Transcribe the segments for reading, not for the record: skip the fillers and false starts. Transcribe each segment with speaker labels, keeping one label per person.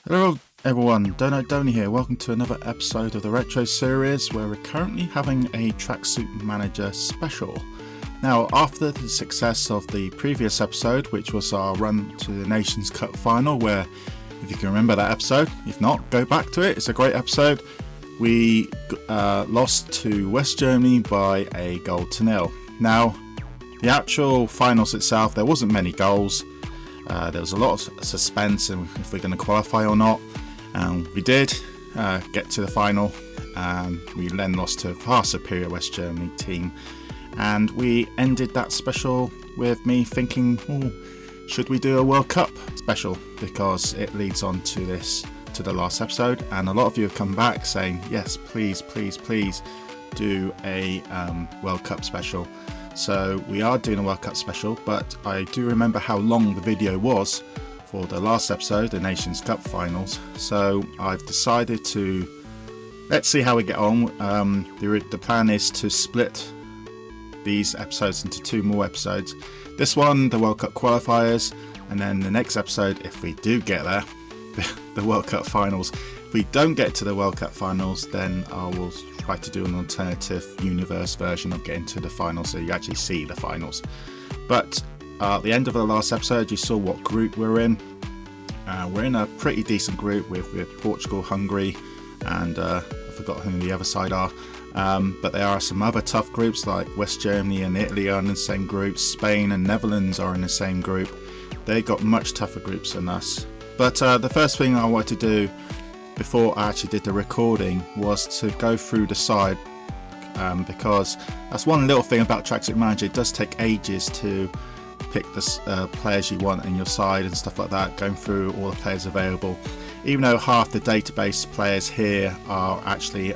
Speaker 1: Hello everyone, Dono Donny here. Welcome to another episode of the Retro series where we're currently having a Tracksuit Manager special. Now, after the success of the previous episode, which was our run to the Nations Cup final, where, if you can remember that episode, if not, go back to it, it's a great episode. We lost to West Germany by a 0-0. Now, the actual finals itself, there wasn't many goals. There was a lot of suspense in if we're going to qualify or not. We did get to the final. We then lost to a far superior West Germany team. And we ended that special with me thinking, should we do a World Cup special? Because it leads on to the last episode. And a lot of you have come back saying, yes, please do a World Cup special. So we are doing a World Cup special, but I do remember how long the video was for the last episode, the Nations Cup finals. So I've decided to, let's see how we get on. The plan is to split these episodes into 2 more episodes. This one, the World Cup Qualifiers, and then the next episode, if we do get there, the World Cup Finals. If we don't get to the World Cup Finals, then I will try to do an alternative universe version of getting to the finals, so you actually see the finals. But at the end of the last episode, you saw what group we're in. We're in a pretty decent group with Portugal, Hungary, and I forgot who the other side are. But there are some other tough groups like West Germany and Italy are in the same group. Spain and Netherlands are in the same group. They got much tougher groups than us. But the first thing I wanted to do before I actually did the recording was to go through the side, because that's one little thing about Tracksuit Manager. It does take ages to pick the players you want in your side and stuff like that, going through all the players available, even though half the database players here are actually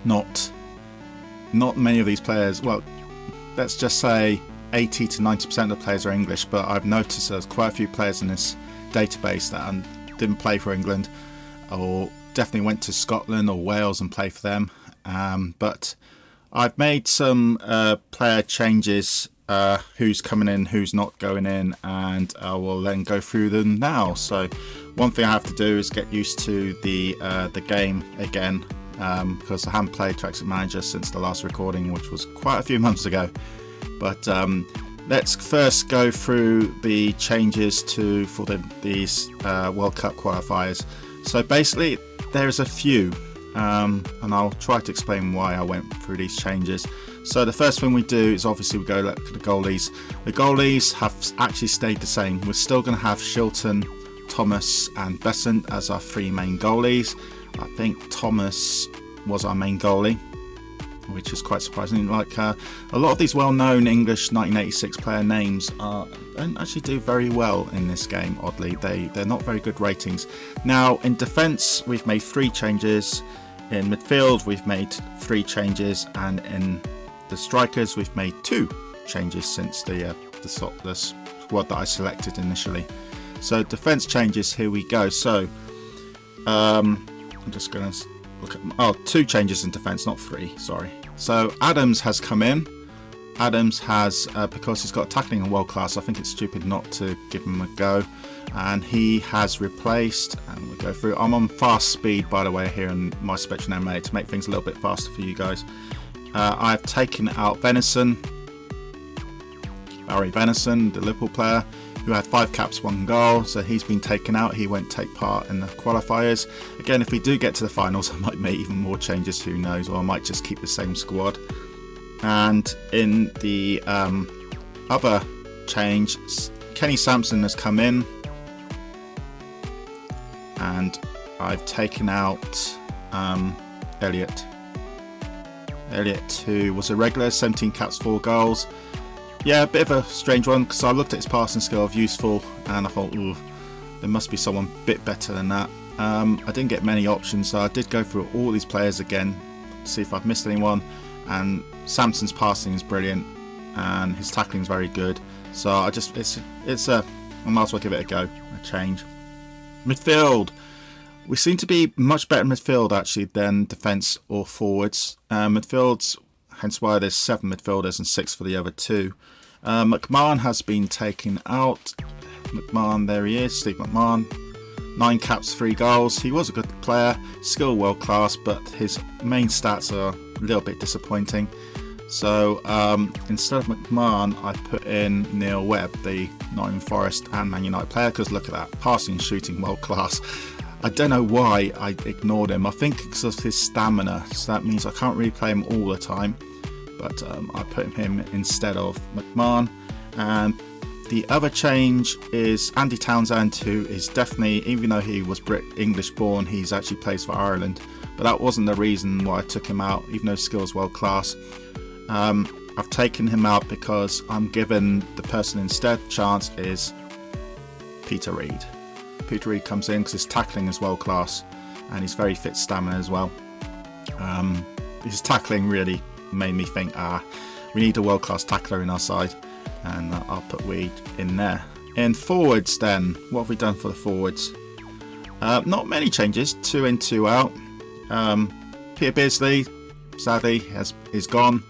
Speaker 1: not many of these players. Well, let's just say 80 to 90% of the players are English, but I've noticed there's quite a few players in this database that didn't play for England, or definitely went to Scotland or Wales and played for them. But I've made some player changes, who's coming in, who's not going in, and I will then go through them now. So one thing I have to do is get used to the game again, because I haven't played Tracksuit Manager since the last recording, which was quite a few months ago. But let's first go through the changes for these World Cup qualifiers. So basically, there's a few, and I'll try to explain why I went through these changes. So the first thing we do is obviously we go look at the goalies. The goalies have actually stayed the same. We're still going to have Shilton, Thomas, and Besant as our 3 main goalies. I think Thomas was our main goalie, which is quite surprising. Like a lot of these well-known English 1986 player names don't actually do very well in this game. Oddly, they're not very good ratings. Now in defence, we've made 3 changes. In midfield, we've made 3 changes, and in the strikers, we've made 2 changes since the squad that I selected initially. So defence changes. Here we go. So I'm just going to look at 2 changes in defence, not 3. Sorry. So Adams has come in. Adams has, because he's got tackling in world class, I think it's stupid not to give him a go. And he has replaced, and we'll go through. I'm on fast speed, by the way, here in my Spectrum M8 to make things a little bit faster for you guys. I've taken out Venison, Barry Venison, the Liverpool player, who had 5 caps, 1 goal, so he's been taken out. He won't take part in the qualifiers. Again, if we do get to the finals, I might make even more changes, who knows, or I might just keep the same squad. And in the other change, Kenny Sampson has come in, and I've taken out Elliot. Elliot, who was a regular, 17 caps, 4 goals. Yeah, a bit of a strange one, because I looked at his passing skill of useful, and I thought, ooh, there must be someone a bit better than that. I didn't get many options, so I did go through all these players again, see if I've missed anyone. And Samson's passing is brilliant, and his tackling is very good. So I might as well give it a go, a change. Midfield. We seem to be much better in midfield actually than defence or forwards. Midfields, hence why there's 7 midfielders and 6 for the other 2. McMahon has been taken out. McMahon, there he is, Steve McMahon. 9 caps, 3 goals. He was a good player, skill world class, but his main stats are a little bit disappointing. So instead of McMahon, I put in Neil Webb, the Nottingham Forest and Man United player, because look at that, passing and shooting world class. I don't know why I ignored him. I think because of his stamina, so that means I can't really play him all the time. But I put him instead of McMahon. And the other change is Andy Townsend, who is definitely, even though he was English born, he's actually plays for Ireland. But that wasn't the reason why I took him out, even though skills world class. I've taken him out because I'm giving the person instead chance is Peter Reid. Peter Reid comes in because his tackling is world class and he's very fit stamina as well. His tackling really made me think, we need a world class tackler in our side, and I'll put Reid in there. In forwards then, what have we done for the forwards? Not many changes, 2 in, 2 out. Peter Beardsley sadly is gone.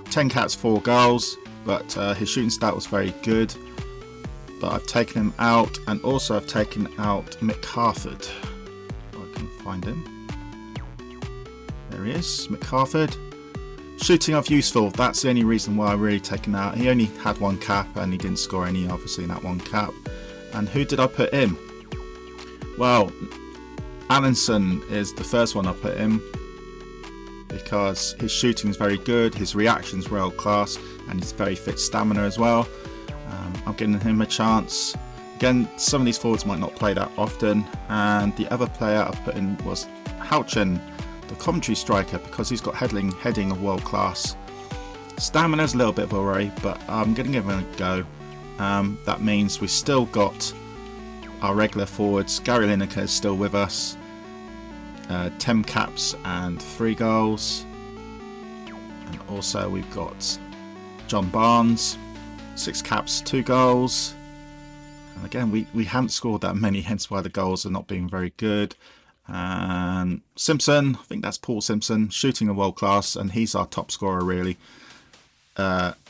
Speaker 1: 10 caps, 4 goals, but his shooting stat was very good. But I've taken him out, and also I've taken out Mick Harford. If I can find him. There he is, Mick Harford. Shooting off useful, that's the only reason why I've really taken out. He only had 1 cap and he didn't score any obviously in that 1 cap. And who did I put in? Well, Allinson is the first one I put in, because his shooting is very good, his reaction's world class, and he's very fit stamina as well. I'm giving him a chance. Again, some of these forwards might not play that often. And the other player I put in was Houchen, the Coventry striker, because he's got heading of world class. Stamina's a little bit of a worry, but I'm going to give him a go. That means we've still got our regular forwards. Gary Lineker is still with us. 10 caps and 3 goals. And also we've got John Barnes, 6 caps, 2 goals. And again, we haven't scored that many, hence why the goals are not being very good. And Simpson, I think that's Paul Simpson, shooting a world class, and he's our top scorer really.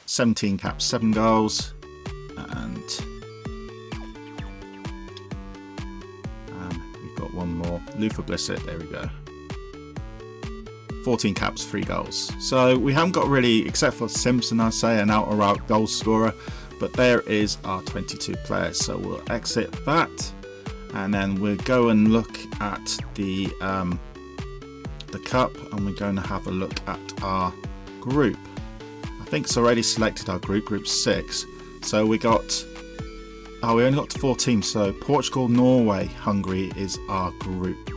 Speaker 1: 17 caps, 7 goals. And we've got one more, Luther Blissett, there we go. 14 caps, 3 goals. So we haven't got really, except for Simpson, I say, an out or out goal scorer. But there is our 22 players. So we'll exit that, and then we'll go and look at the cup, and we're going to have a look at our group. I think it's already selected our group 6. So we got, we only got 4 teams. So Portugal, Norway, Hungary is our group.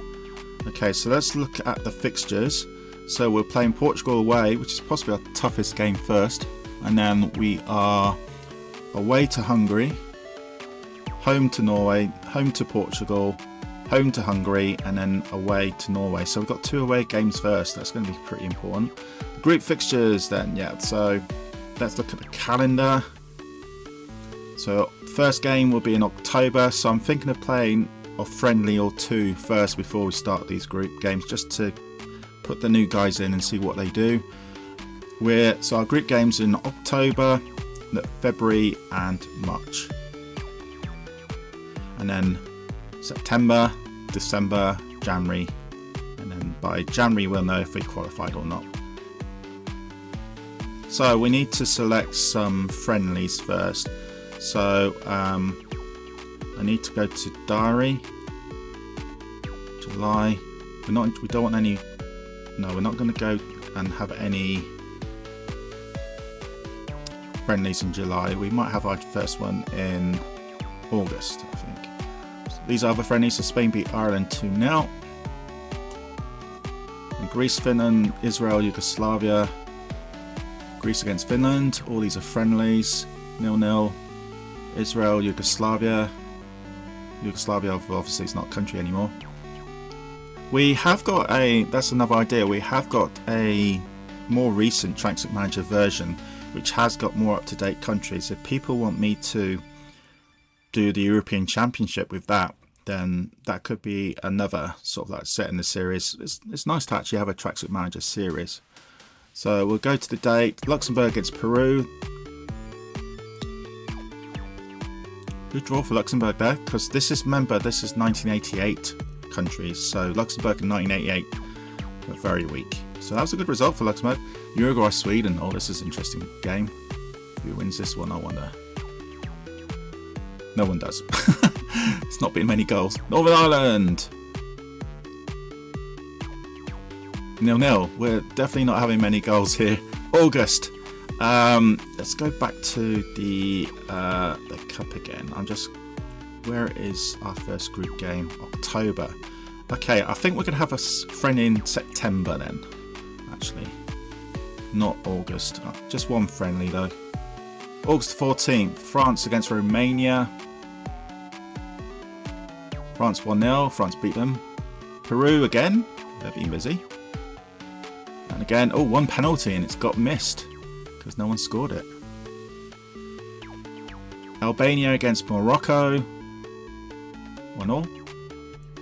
Speaker 1: Okay, so let's look at the fixtures. So we're playing Portugal away, which is possibly our toughest game first, and then we are away to Hungary, home to Norway, home to Portugal, home to Hungary, and then away to Norway. So we've got 2 away games first. That's going to be pretty important. Group fixtures then, yeah. So let's look at the calendar. So first game will be in October. So I'm thinking of playing a friendly or 2 first before we start these group games, just to put the new guys in and see what they do. So our group games in October, February and March, and then September, December, January, and then by January we'll know if we qualified or not. So we need to select some friendlies first. So I need to go to diary, July. We don't want any. No, we're not going to go and have any friendlies in July. We might have our first one in August, I think. So these are the friendlies. So Spain beat Ireland 2-0. And Greece, Finland, Israel, Yugoslavia. Greece against Finland. All these are friendlies. 0-0. Israel, Yugoslavia. Yugoslavia obviously is not a country anymore. We have got that's another idea, we have got a more recent Tracksuit Manager version which has got more up-to-date countries. If people want me to do the European Championship with that, then that could be another sort of like set in the series. It's nice to actually have a Tracksuit Manager series. So we'll go to the date. Luxembourg against Peru. Good draw for Luxembourg there, because this is 1988 countries, so Luxembourg in 1988 were very weak. So that was a good result for Luxembourg. Uruguay, Sweden. Oh, this is an interesting game. Who wins this one, I wonder? No one does. It's not been many goals. Northern Ireland! 0-0. We're definitely not having many goals here. August. Let's go back to the cup again. Where is our first group game? October. Okay, I think we're going to have a friendly in September then. Actually, not August. Just one friendly though. August 14th, France against Romania. France 1-0. France beat them. Peru again. They're being busy. And again, oh, one penalty and it's got missed because no one scored it. Albania against Morocco. 1-0.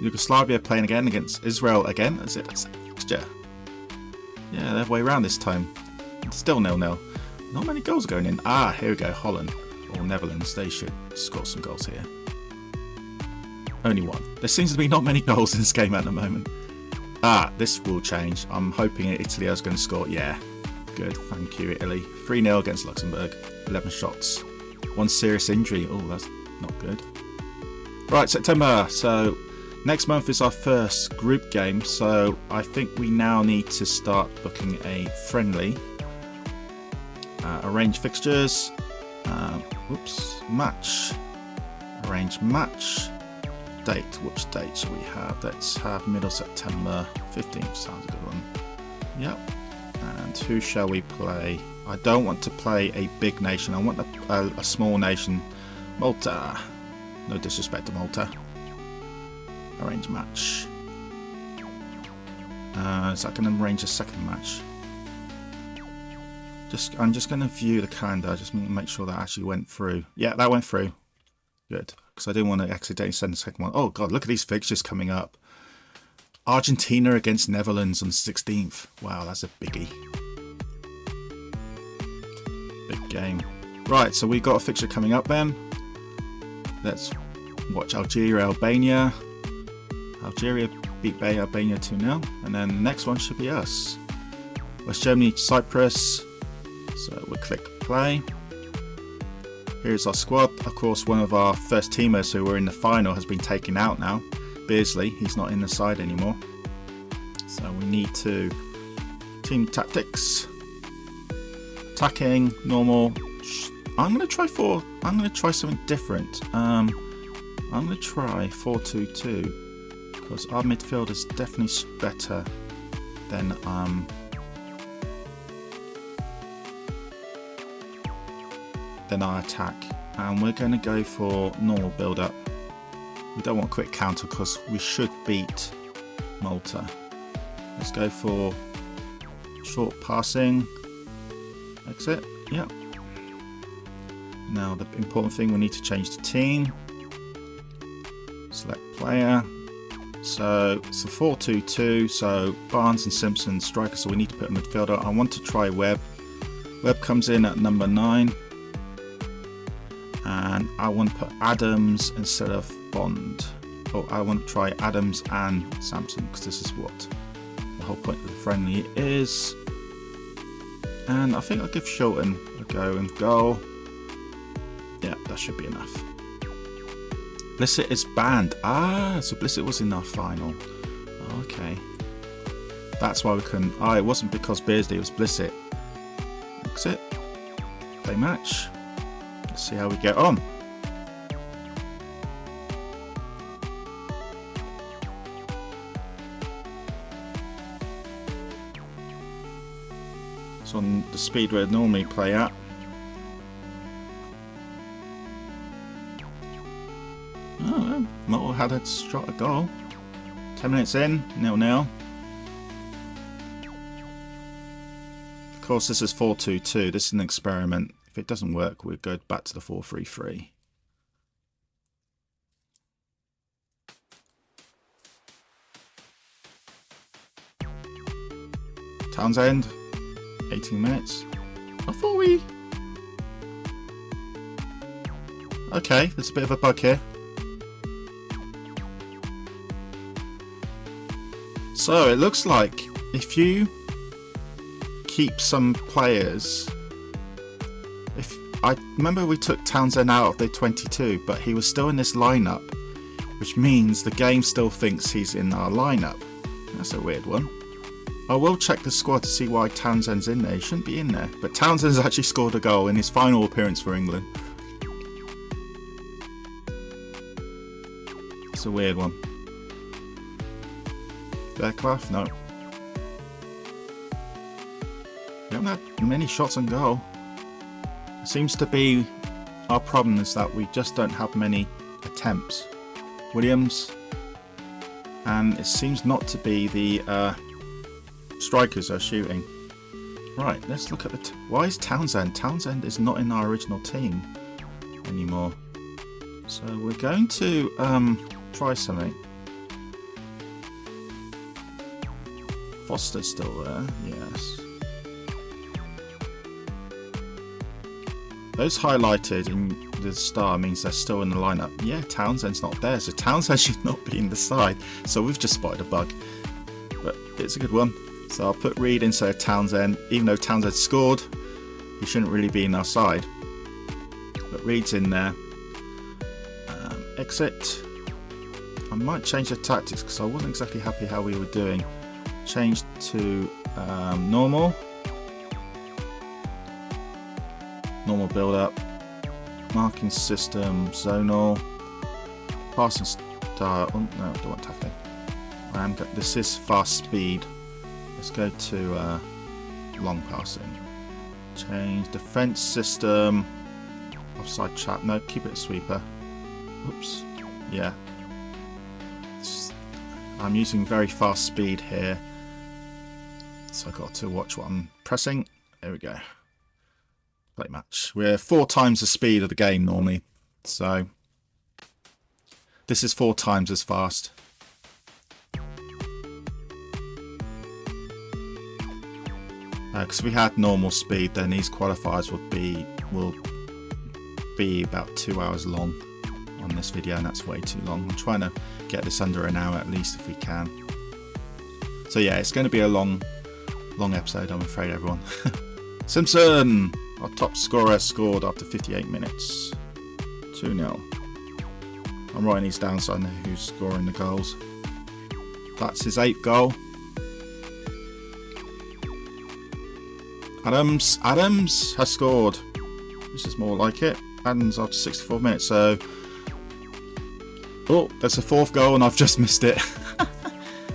Speaker 1: Yugoslavia playing again against Israel again. That's it. That's a fixture. Yeah, the other way around this time. It's still 0-0. Not many goals going in. Ah, here we go. Holland or Netherlands. They should score some goals here. Only one. There seems to be not many goals in this game at the moment. Ah, this will change. I'm hoping Italy is going to score. Yeah, good. Thank you, Italy. 3-0 against Luxembourg. 11 shots. One serious injury. Oh, that's not good. Right, September. So next month is our first group game. So I think we now need to start booking a friendly. Arrange fixtures. Match. Arrange match. Date. Which date should we have? Let's have middle September 15th. Sounds a good one. Yep. And who shall we play? I don't want to play a big nation. I want a small nation. Malta. No disrespect to Malta. Arrange match. So I can arrange a second match. I'm just going to view the calendar. Just make sure that actually went through. Yeah, that went through. Good. Because I didn't want to accidentally send the second one. Oh god, look at these fixtures coming up. Argentina against Netherlands on the 16th. Wow, that's a biggie. Big game. Right, so we've got a fixture coming up then. Let's watch Algeria, Albania. Algeria beat Albania 2-0. And then the next one should be us. West Germany, Cyprus. So we'll click play. Here's our squad. Of course, one of our first teamers who were in the final has been taken out now. Beardsley, he's not in the side anymore. So we need to team tactics. Attacking, normal. I'm going to try something different. I'm going to try 4-2-2 because our midfield is definitely better than our attack, and we're going to go for normal build up. We don't want quick counter because we should beat Malta. Let's go for short passing. Exit. Yep. Now the important thing, we need to change the team. Select player. So it's a 4-2-2. So Barnes and Simpson striker. So we need to put a midfielder. I want to try Webb. Webb comes in at number 9. And I want to put Adams instead of Bond. Oh, I want to try Adams and Sampson because this is what the whole point of the friendly is. And I think I'll give Shilton a go in goal. Yeah, that should be enough. Blissett is banned. Ah, so Blissett was in our final. Okay. That's why we couldn't. Ah, it wasn't because Beardsley, it was Blissett. Exit. Play match. Let's see how we get on. It's on the speed we'd normally play at. Oh, Malta had a shot at goal. 10 minutes in, 0-0. Of course, this is 4-2-2. This is an experiment. If it doesn't work, we'll go back to the 4-3-3. Townsend, 18 minutes. I thought we... Okay, there's a bit of a bug here. So it looks like if you keep some players, I remember we took Townsend out of the 22, but he was still in this lineup, which means the game still thinks he's in our lineup. That's a weird one. I will check the squad to see why Townsend's in there. He shouldn't be in there, but Townsend's actually scored a goal in his final appearance for England. It's a weird one. Bearclough? No. We haven't had many shots on goal. It seems to be our problem is that we just don't have many attempts. Williams, and it seems not to be the strikers are shooting. Right, let's look at the... Why is Townsend? Townsend is not in our original team anymore. So we're going to try something. Foster's still there, yes. Those highlighted in the star means they're still in the lineup. Yeah, Townsend's not there, so Townsend should not be in the side. So we've just spotted a bug, but it's a good one. So I'll put Reed instead of Townsend. Even though Townsend scored, he shouldn't really be in our side. But Reed's in there. Exit. I might change the tactics because I wasn't exactly happy how we were doing. Change to normal. Normal build up. Marking system, zonal. Passing style. Oh, no, I don't want tackling. This is fast speed. Let's go to long passing. Change defense system. Offside chat. No, keep it a sweeper. Oops. Yeah. I'm using very fast speed here. So I've got to watch what I'm pressing. There we go. Play match. We're 4 times the speed of the game normally. So this is 4 times as fast. Because if we had normal speed, then these qualifiers will be about 2 hours long on this video, and that's way too long. I'm trying to get this under an hour at least if we can. So yeah, it's going to be a long episode, I'm afraid, everyone. Simpson, our top scorer, scored after 58 minutes. 2-0. I'm writing these down so I know who's scoring the goals. That's his 8th goal. Adams has scored. This is more like it. Adams after 64 minutes. So, oh, that's a 4th goal and I've just missed it.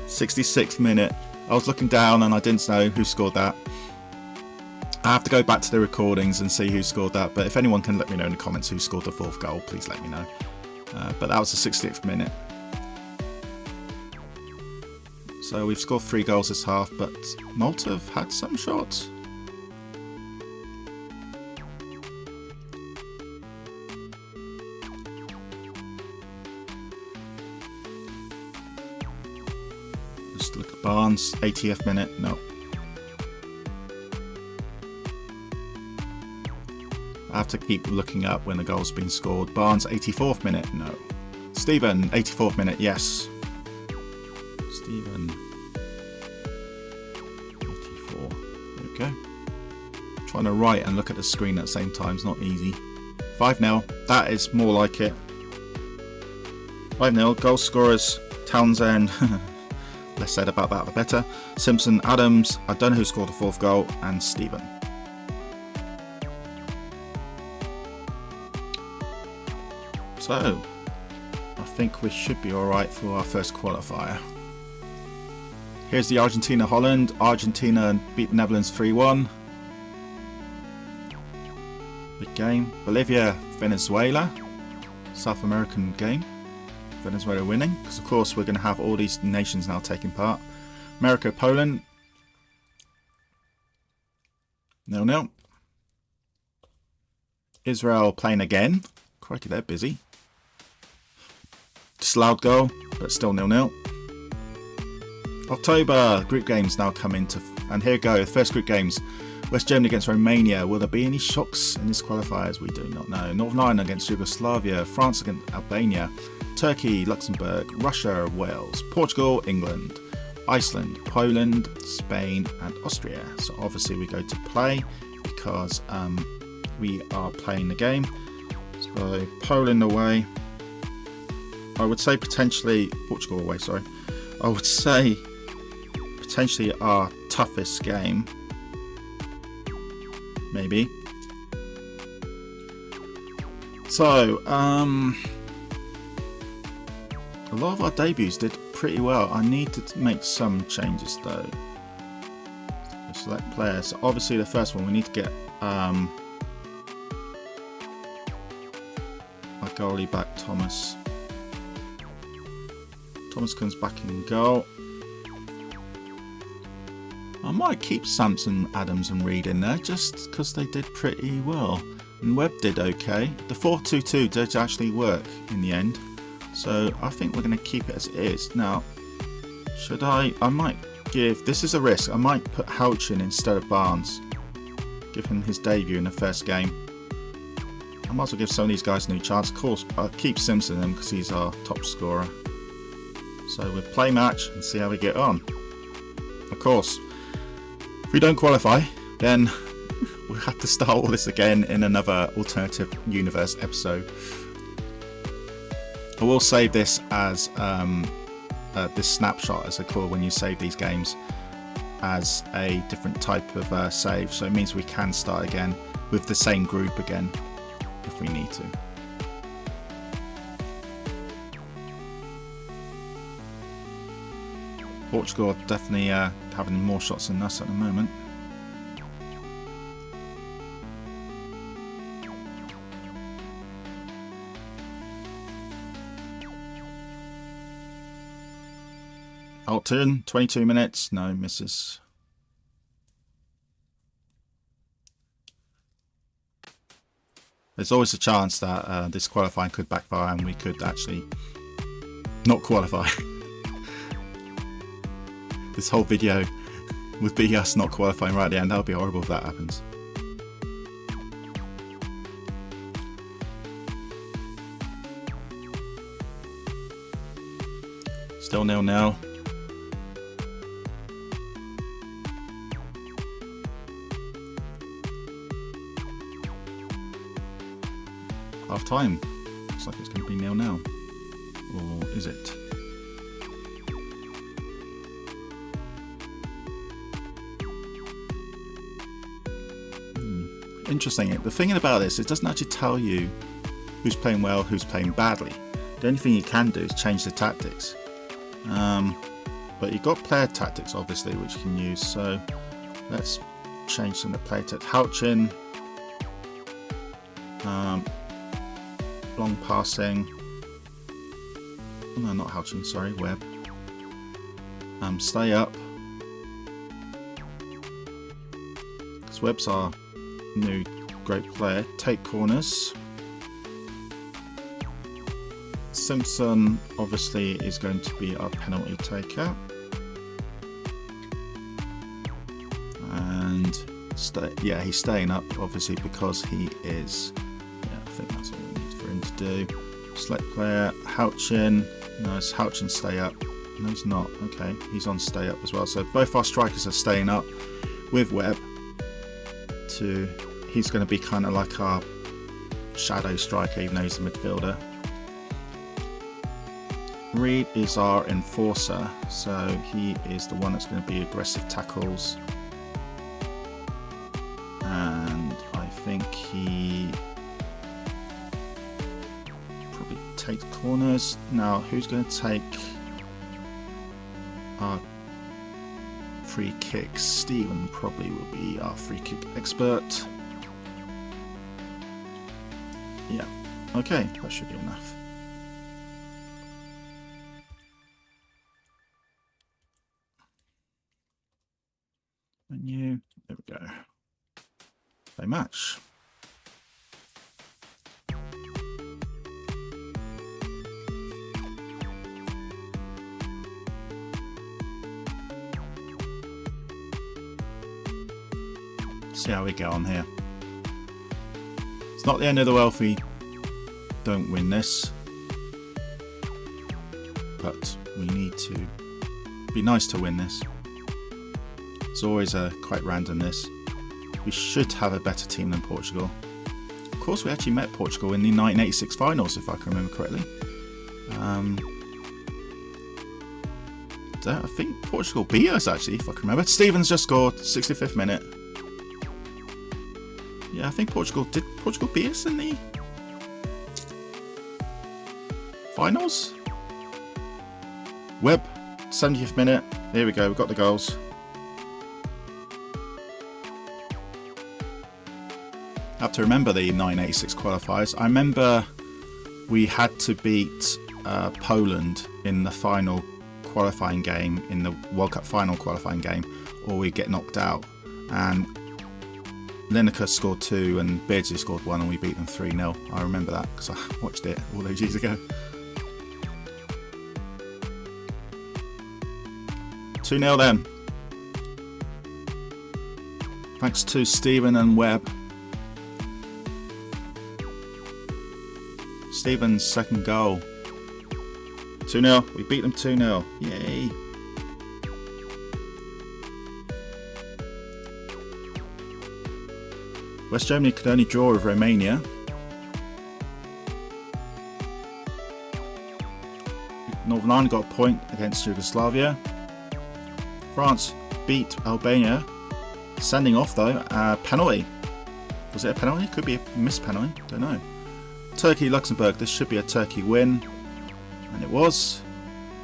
Speaker 1: 66th minute. I was looking down and I didn't know who scored that. I have to go back to the recordings and see who scored that. But if anyone can let me know in the comments who scored the 4th goal, please let me know. But that was the 60th minute. So we've scored 3 goals this half, but Malta have had some shots. Just look at Barnes, 80th minute, no. I have to keep looking up when the goal's been scored. Barnes, 84th minute, no. Stephen, 84th minute, yes. Stephen, 84, there we go. Trying to write and look at the screen at the same time is not easy. 5-0, that is more like it. 5-0, goal scorers, Townsend, less said about that the better. Simpson, Adams, I don't know who scored the 4th goal, and Stephen. So, I think we should be alright for our first qualifier. Here's the Argentina-Holland. Argentina beat the Netherlands 3-1. Big game. Bolivia-Venezuela. South American game. Venezuela winning. Because of course we're going to have all these nations now taking part. America-Poland. 0-0. Israel playing again. Crikey, they're busy. Disallowed goal, but still 0-0. October, group games now come into... And here we go, the first group games. West Germany against Romania. Will there be any shocks in this qualifiers? We do not know. Northern Ireland against Yugoslavia. France against Albania. Turkey, Luxembourg, Russia, Wales, Portugal, England, Iceland, Poland, Spain and Austria. So obviously we go to play because we are playing the game. So Poland away. I would say potentially Portugal away, sorry. I would say potentially our toughest game. Maybe. So, a lot of our debuts did pretty well. I need to make some changes though. Select players. So obviously the first one we need to get our goalie back, Thomas. Thomas comes back in goal. I might keep Samson, Adams and Reed in there just because they did pretty well. And Webb did okay. The 4-2-2 did actually work in the end. So I think we're going to keep it as it is. Now, should I might give, this is a risk, I might put Houch in instead of Barnes. Give him his debut in the first game. I might as well give some of these guys a new chance. Of course, I'll keep Simpson in because he's our top scorer. So we'll play match and see how we get on. Of course, if we don't qualify, then we'll have to start all this again in another alternative universe episode. I will save this as this snapshot, as I call it when you save these games, as a different type of save. So it means we can start again with the same group again if we need to. Portugal are definitely having more shots than us at the moment. Alton, 22 minutes, no misses. There's always a chance that this qualifying could backfire and we could actually not qualify. This whole video would be us not qualifying right at the end. That would be horrible if that happens. Still 0-0. Half time. Looks like it's going to be 0-0. Or is it? Interesting. The thing about this, it doesn't actually tell you who's playing well, who's playing badly. The only thing you can do is change the tactics. But you've got player tactics, obviously, which you can use. So let's change some of the player tactics. Houchin. Long passing. No, not Houchin, sorry, Webb. Stay up. Because Webb's our new great player. Take corners. Simpson obviously is going to be our penalty taker. And he's staying up obviously because he is. Yeah, I think that's all we need for him to do. Select player, Houchin. No, it's Houchin stay up. No, he's not. Okay, he's on stay up as well. So both our strikers are staying up with Webb. He's going to be kind of like our shadow striker, even though he's a midfielder. Reed is our enforcer, so he is the one that's going to be aggressive tackles. And I think he probably takes corners. Now, who's going to take our free kicks? Steven probably will be our free kick expert. Yeah, okay, that should be enough. Menu, there we go. Play match. See how we get on here. It's not the end of the world if we don't win this, but we need to be nice to win this. It's always quite random this. We should have a better team than Portugal. Of course, we actually met Portugal in the 1986 finals, if I can remember correctly. I think Portugal beat us, actually, if I can remember. Stevens just scored, 65th minute. Yeah, I think did Portugal beat us in the finals? Webb, 70th minute. Here we go, we've got the goals. I have to remember the 1986 qualifiers. I remember we had to beat Poland in the final qualifying game, in the World Cup final qualifying game, or we get knocked out. And Lineker scored 2 and Beardsley scored 1 and we beat them 3-0. I remember that because I watched it all those years ago. 2-0 then. Thanks to Stephen and Webb. Stephen's second goal. 2-0. We beat them 2-0. Yay. West Germany could only draw with Romania. Northern Ireland got a point against Yugoslavia. France beat Albania. Sending off though. Penalty. Was it a penalty? Could be a missed penalty. Don't know. Turkey, Luxembourg. This should be a Turkey win. And it was.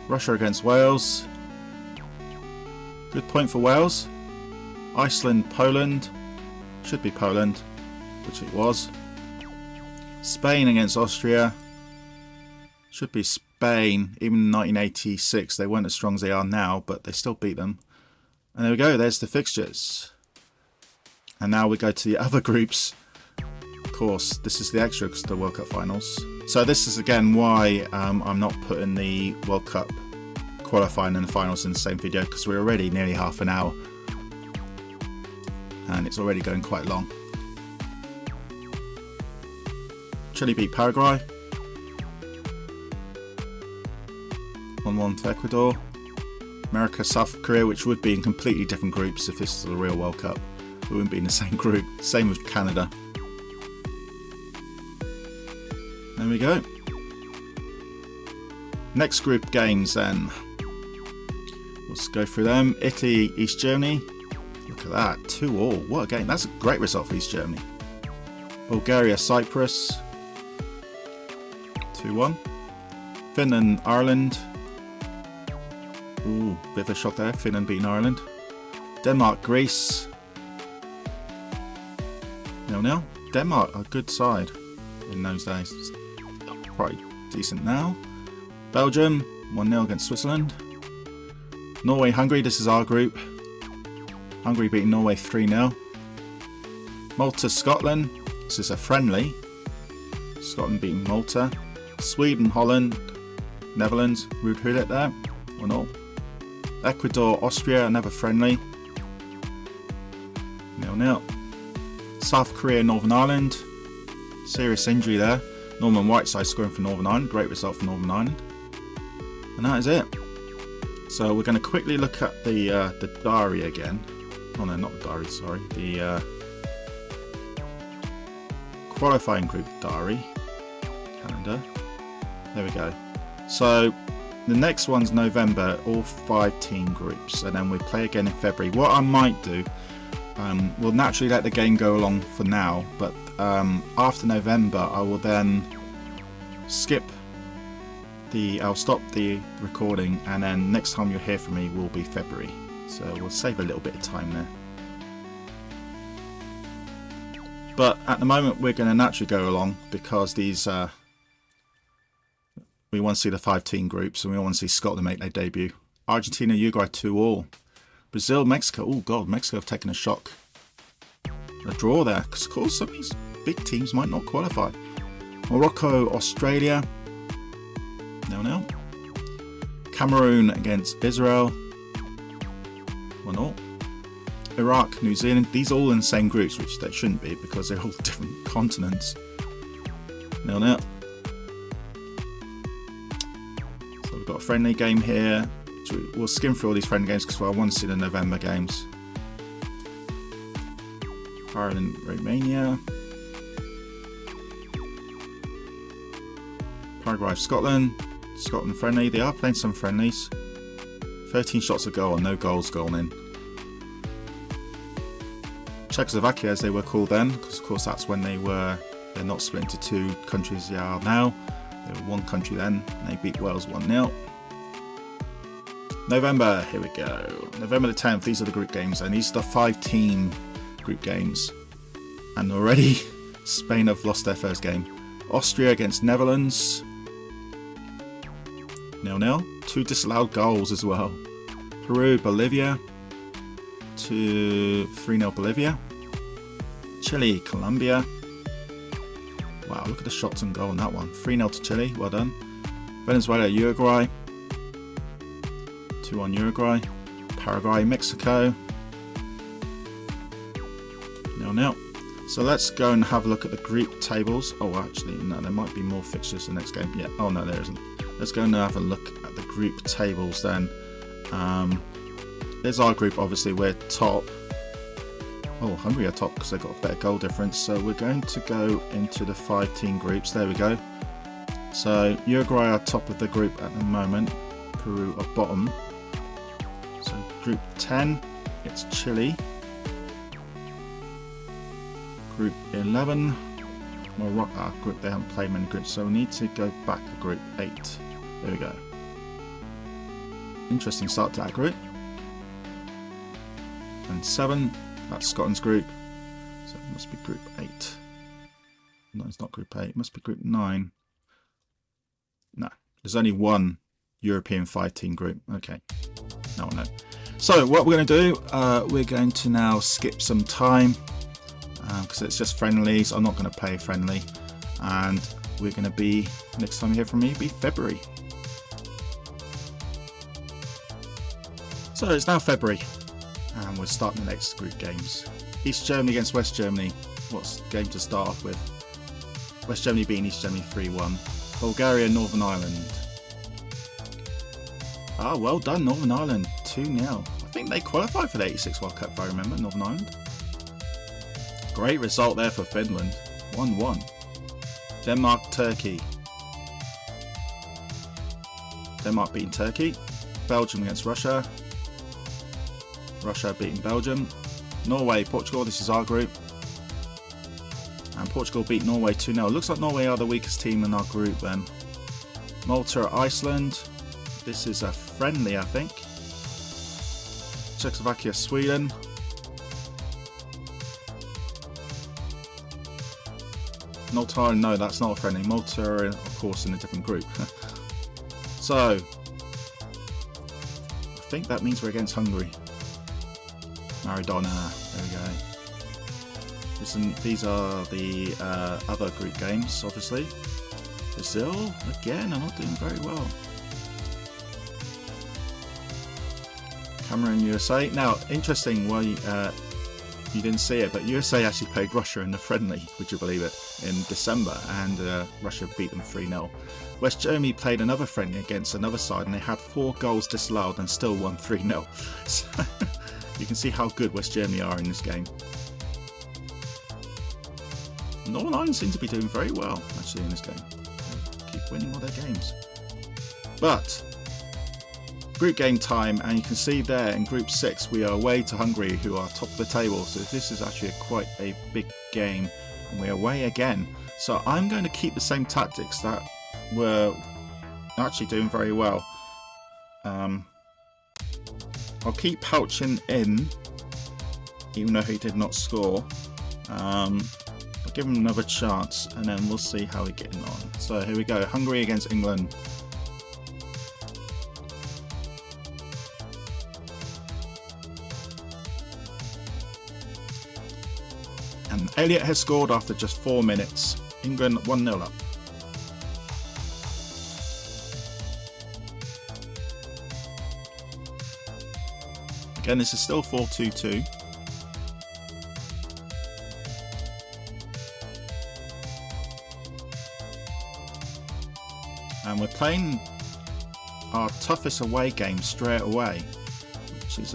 Speaker 1: Russia against Wales. Good point for Wales. Iceland, Poland. Should be Poland, which it was. Spain against Austria. Should be Spain. Even in 1986, they weren't as strong as they are now, but they still beat them. And there we go, there's the fixtures. And now we go to the other groups. Of course, this is the extra because of the World Cup finals. So this is again why I'm not putting the World Cup qualifying and the finals in the same video, because we're already nearly half an hour. And it's already going quite long. Chile beat Paraguay. 1-1 to Ecuador. America, South Korea, which would be in completely different groups if this is the real World Cup. We wouldn't be in the same group. Same with Canada. There we go. Next group games then. Let's go through them. Italy, East Germany. Look at that, 2-2. What a game. That's a great result for East Germany. Bulgaria, Cyprus. 2-1. Finland, Ireland. Ooh, bit of a shock there. Finland beating Ireland. Denmark, Greece. 0-0. Denmark, a good side in those days. Probably decent now. Belgium, 1-0 against Switzerland. Norway, Hungary. This is our group. Hungary beating Norway 3-0. Malta, Scotland. This is a friendly. Scotland beating Malta. Sweden, Holland. Netherlands. Ruud Gullit there. 1-0. Ecuador, Austria. Another friendly. 0-0. South Korea, Northern Ireland. Serious injury there. Norman Whiteside scoring for Northern Ireland. Great result for Northern Ireland. And that is it. So we're going to quickly look at the diary again. Oh no, not the diary, sorry. The qualifying group diary. Calendar. There we go. So the next one's November, all 5 team groups. And then we play again in February. What I might do, we'll naturally let the game go along for now. But after November, I will then I'll stop the recording. And then next time you'll hear from me will be February. So we'll save a little bit of time there. But at the moment we're going to naturally go along because these we want to see the 5 team groups and we want to see Scotland make their debut. Argentina, Uruguay 2-2. Brazil, Mexico. Oh god, Mexico have taken a shock. A draw there because of course some of these big teams might not qualify. Morocco, Australia 0-0. Cameroon against Israel 1-0. Iraq, New Zealand. These are all in the same groups, which they shouldn't be because they're all different continents. 0-0. So we've got a friendly game here. We'll skim through all these friendly games because I want to see the November games. Ireland, Romania. Paraguay, Scotland. Scotland friendly. They are playing some friendlies. 13 shots a goal and no goals gone in. Czechoslovakia, as they were called then, because of course that's when they're not split into two countries they are now. They were one country then, and they beat Wales 1-0. November, here we go. November the 10th, these are the group games, and these are the 5-team group games. And already, Spain have lost their first game. Austria against Netherlands. 0-0. 2 disallowed goals as well. Peru, Bolivia. 3-0 Bolivia. Chile, Colombia. Wow, look at the shots on goal on that one. 3-0 to Chile, well done. Venezuela, Uruguay. 2-1 Uruguay. Paraguay, Mexico. 0-0. So let's go and have a look at the group tables. Oh, actually, no, there might be more fixtures the next game. Yeah, oh no, there isn't. Let's go and have a look at the group tables then. There's our group, obviously, we're top. Oh, Hungary are top because they've got a better goal difference. So we're going to go into the 5-team groups. There we go. So Uruguay are top of the group at the moment. Peru are bottom. So group 10, it's Chile. Group 11, Morocco. Group, they haven't played many groups, so we need to go back to group 8. There we go. Interesting start to that group. And 7, that's Scotland's group. So it must be group 8. No, it's not group 8, it must be group 9. No, there's only one European 5-team group. Okay, now I know. So what we're going to do, we're going to now skip some time because it's just friendlies. I'm not going to play friendly, and we're going to be, next time you hear from me, be February. So it's now February, and we're starting the next group games. East Germany against West Germany. What's the game to start off with? West Germany beating East Germany 3-1. Bulgaria, Northern Ireland. Ah, well done, Northern Ireland, 2-0. I think they qualified for the 86 World Cup, if I remember, Northern Ireland. Great result there for Finland, 1-1. Denmark, Turkey. Denmark beating Turkey. Belgium against Russia. Russia beating Belgium. Norway, Portugal, this is our group. And Portugal beat Norway 2-0. Looks like Norway are the weakest team in our group then. Malta, Iceland. This is a friendly, I think. Czechoslovakia, Sweden. Malta, no, that's not a friendly. Malta are, of course, in a different group. So, I think that means we're against Hungary. Maradona, there we go. These are the other group games, obviously. Brazil, again, are not doing very well. Cameroon, USA. Now, interesting, well, you didn't see it, but USA actually played Russia in the friendly, would you believe it, in December, and Russia beat them 3-0. West Germany played another friendly against another side, and they had 4 goals disallowed and still won 3-0. So you can see how good West Germany are in this game. Northern Ireland seem to be doing very well, actually, in this game. They keep winning all their games. But group game time, and you can see there in Group 6 we are away to Hungary, who are top of the table, so this is actually quite a big game, and we're away again. So I'm going to keep the same tactics that were actually doing very well. I'll keep Pouchin in, even though he did not score. I'll give him another chance, and then we'll see how we're getting on. So here we go, Hungary against England. And Elliott has scored after just 4 minutes. England 1-0 up. Again, this is still 4-2-2. we're playing our toughest away game straight away, which is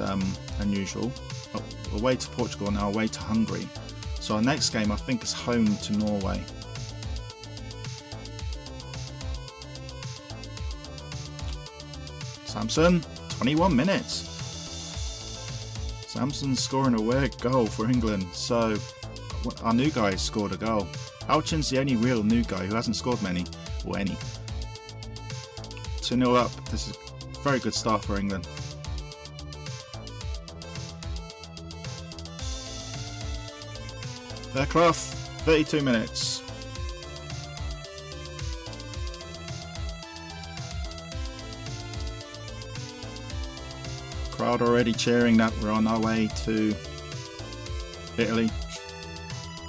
Speaker 1: unusual. Away to Portugal, now away to Hungary. So our next game I think is home to Norway. Samson, 21 minutes. Samson scoring a weird goal for England. So our new guy scored a goal. Alchin's the only real new guy who hasn't scored many, or any. 2-0 up. This is a very good start for England. Fairclough, 32 minutes. Crowd already cheering that we're on our way to Italy.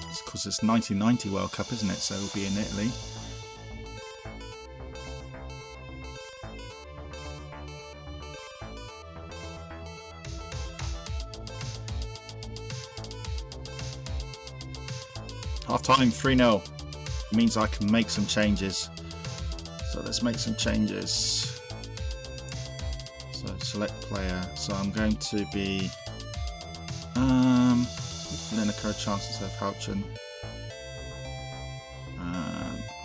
Speaker 1: It's because it's 1990 World Cup, isn't it? So we'll be in Italy. Half time, 3-0. Means I can make some changes. So let's make some changes. So select player. So I'm going to be Lineker chance instead of Houchin.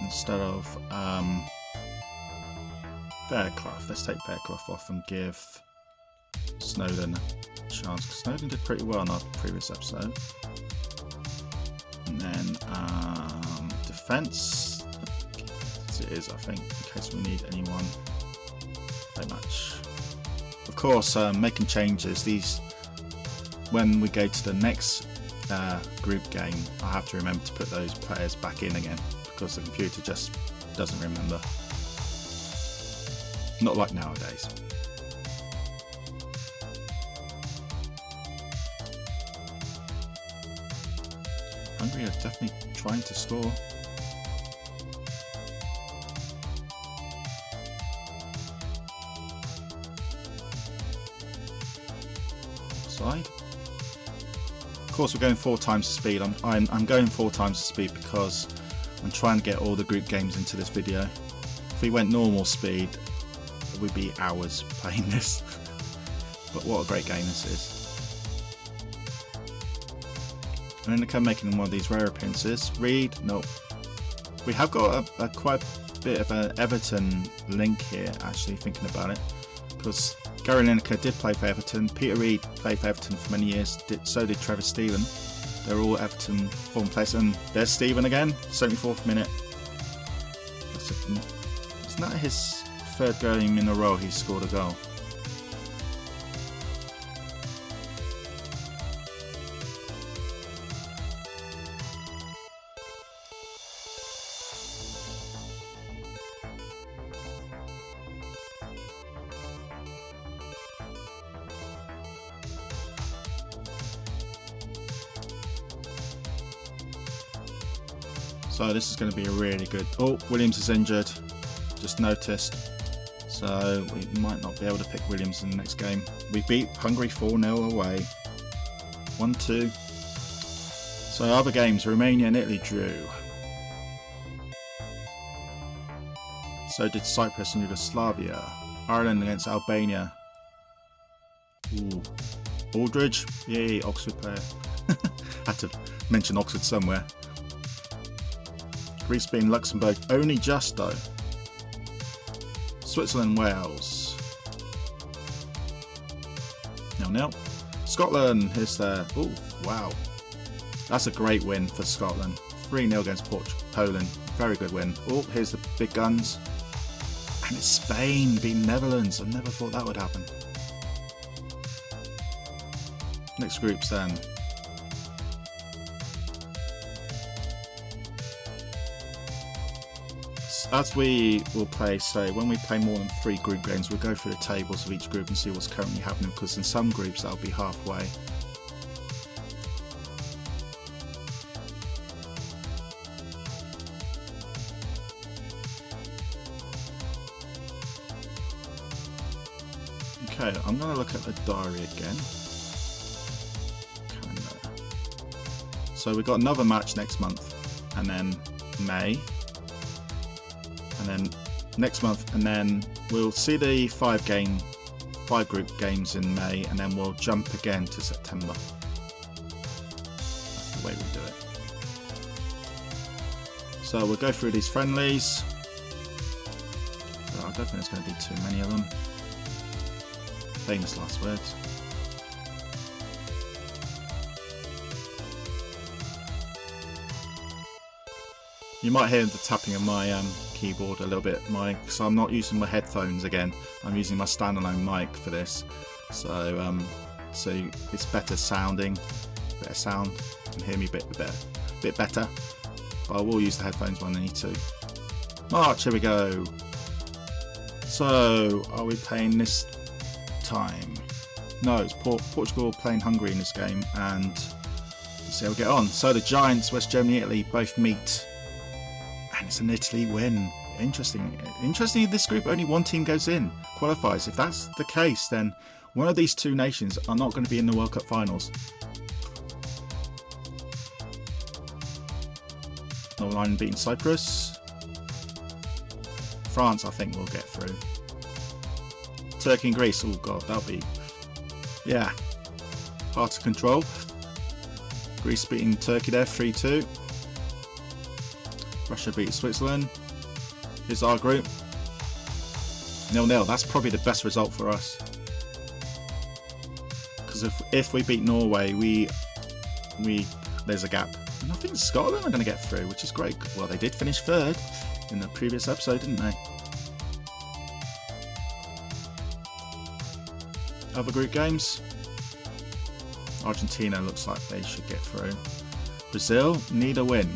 Speaker 1: Instead of Fairclough. Let's take Fairclough off and give Snowden a chance. Snowden did pretty well in our previous episode. And then defense, as it is, I think, in case we need anyone. Very much. Of course, making changes. These, when we go to the next group game, I have to remember to put those players back in again because the computer just doesn't remember. Not like nowadays. Hungary are definitely trying to score. Side. Of course, we're going 4 times the speed. I'm going 4 times the speed because I'm trying to get all the group games into this video. If we went normal speed, we'd be hours playing this. But what a great game this is. Lineker making one of these rare appearances. Reed, no. We have got a quite a bit of an Everton link here, actually, thinking about it. Because Gary Lineker did play for Everton. Peter Reed played for Everton for many years. So did Trevor Stephen. They're all Everton form players. And there's Stephen again, 74th minute. Isn't that his 3rd game in a row he's scored a goal? So this is going to be a really good... Oh, Williams is injured. Just noticed. So we might not be able to pick Williams in the next game. We beat Hungary 4-0 away. 1-2. So other games, Romania and Italy drew. So did Cyprus and Yugoslavia. Ireland against Albania. Ooh. Aldridge. Yay, Oxford player. Had to mention Oxford somewhere. Greece being Luxembourg only just though. Switzerland, Wales. 0-0. Scotland, here's there. Oh, wow. That's a great win for Scotland. 3-0 against Poland. Very good win. Oh, here's the big guns. And it's Spain beating Netherlands. I never thought that would happen. Next groups then. As we will play, so when we play more than 3 group games, we'll go through the tables of each group and see what's currently happening, because in some groups that'll be halfway. Okay, I'm going to look at the diary again. Calendar. So we've got another match next month, and then May. And then next month, and then we'll see the 5 group games in May, and then we'll jump again to September. That's the way we do it. So we'll go through these friendlies. I don't think there's going to be too many of them. Famous last words. You might hear the tapping of my keyboard a little bit, because I'm not using my headphones again. I'm using my standalone mic for this, so it's better sounding, better sound. You can hear me a bit better. But I will use the headphones when I need to. March, here we go. So, are we playing this time? No, it's Portugal playing Hungary in this game, and let's see how we get on. So the giants, West Germany, Italy, both meet. And it's an Italy win. Interesting. Interesting, in this group only one team goes in, qualifies. If that's the case, then one of these two nations are not going to be in the World Cup finals. Northern Ireland beating Cyprus. France, I think, will get through. Turkey and Greece, oh god, that'll be, yeah, hard to control. Greece beating Turkey there, 3-2. Russia beat Switzerland. Here's our group. 0-0. That's probably the best result for us. Because if we beat Norway, there's a gap. And I think Scotland are going to get through, which is great. Well, they did finish 3rd in the previous episode, didn't they? Other group games. Argentina looks like they should get through. Brazil need a win.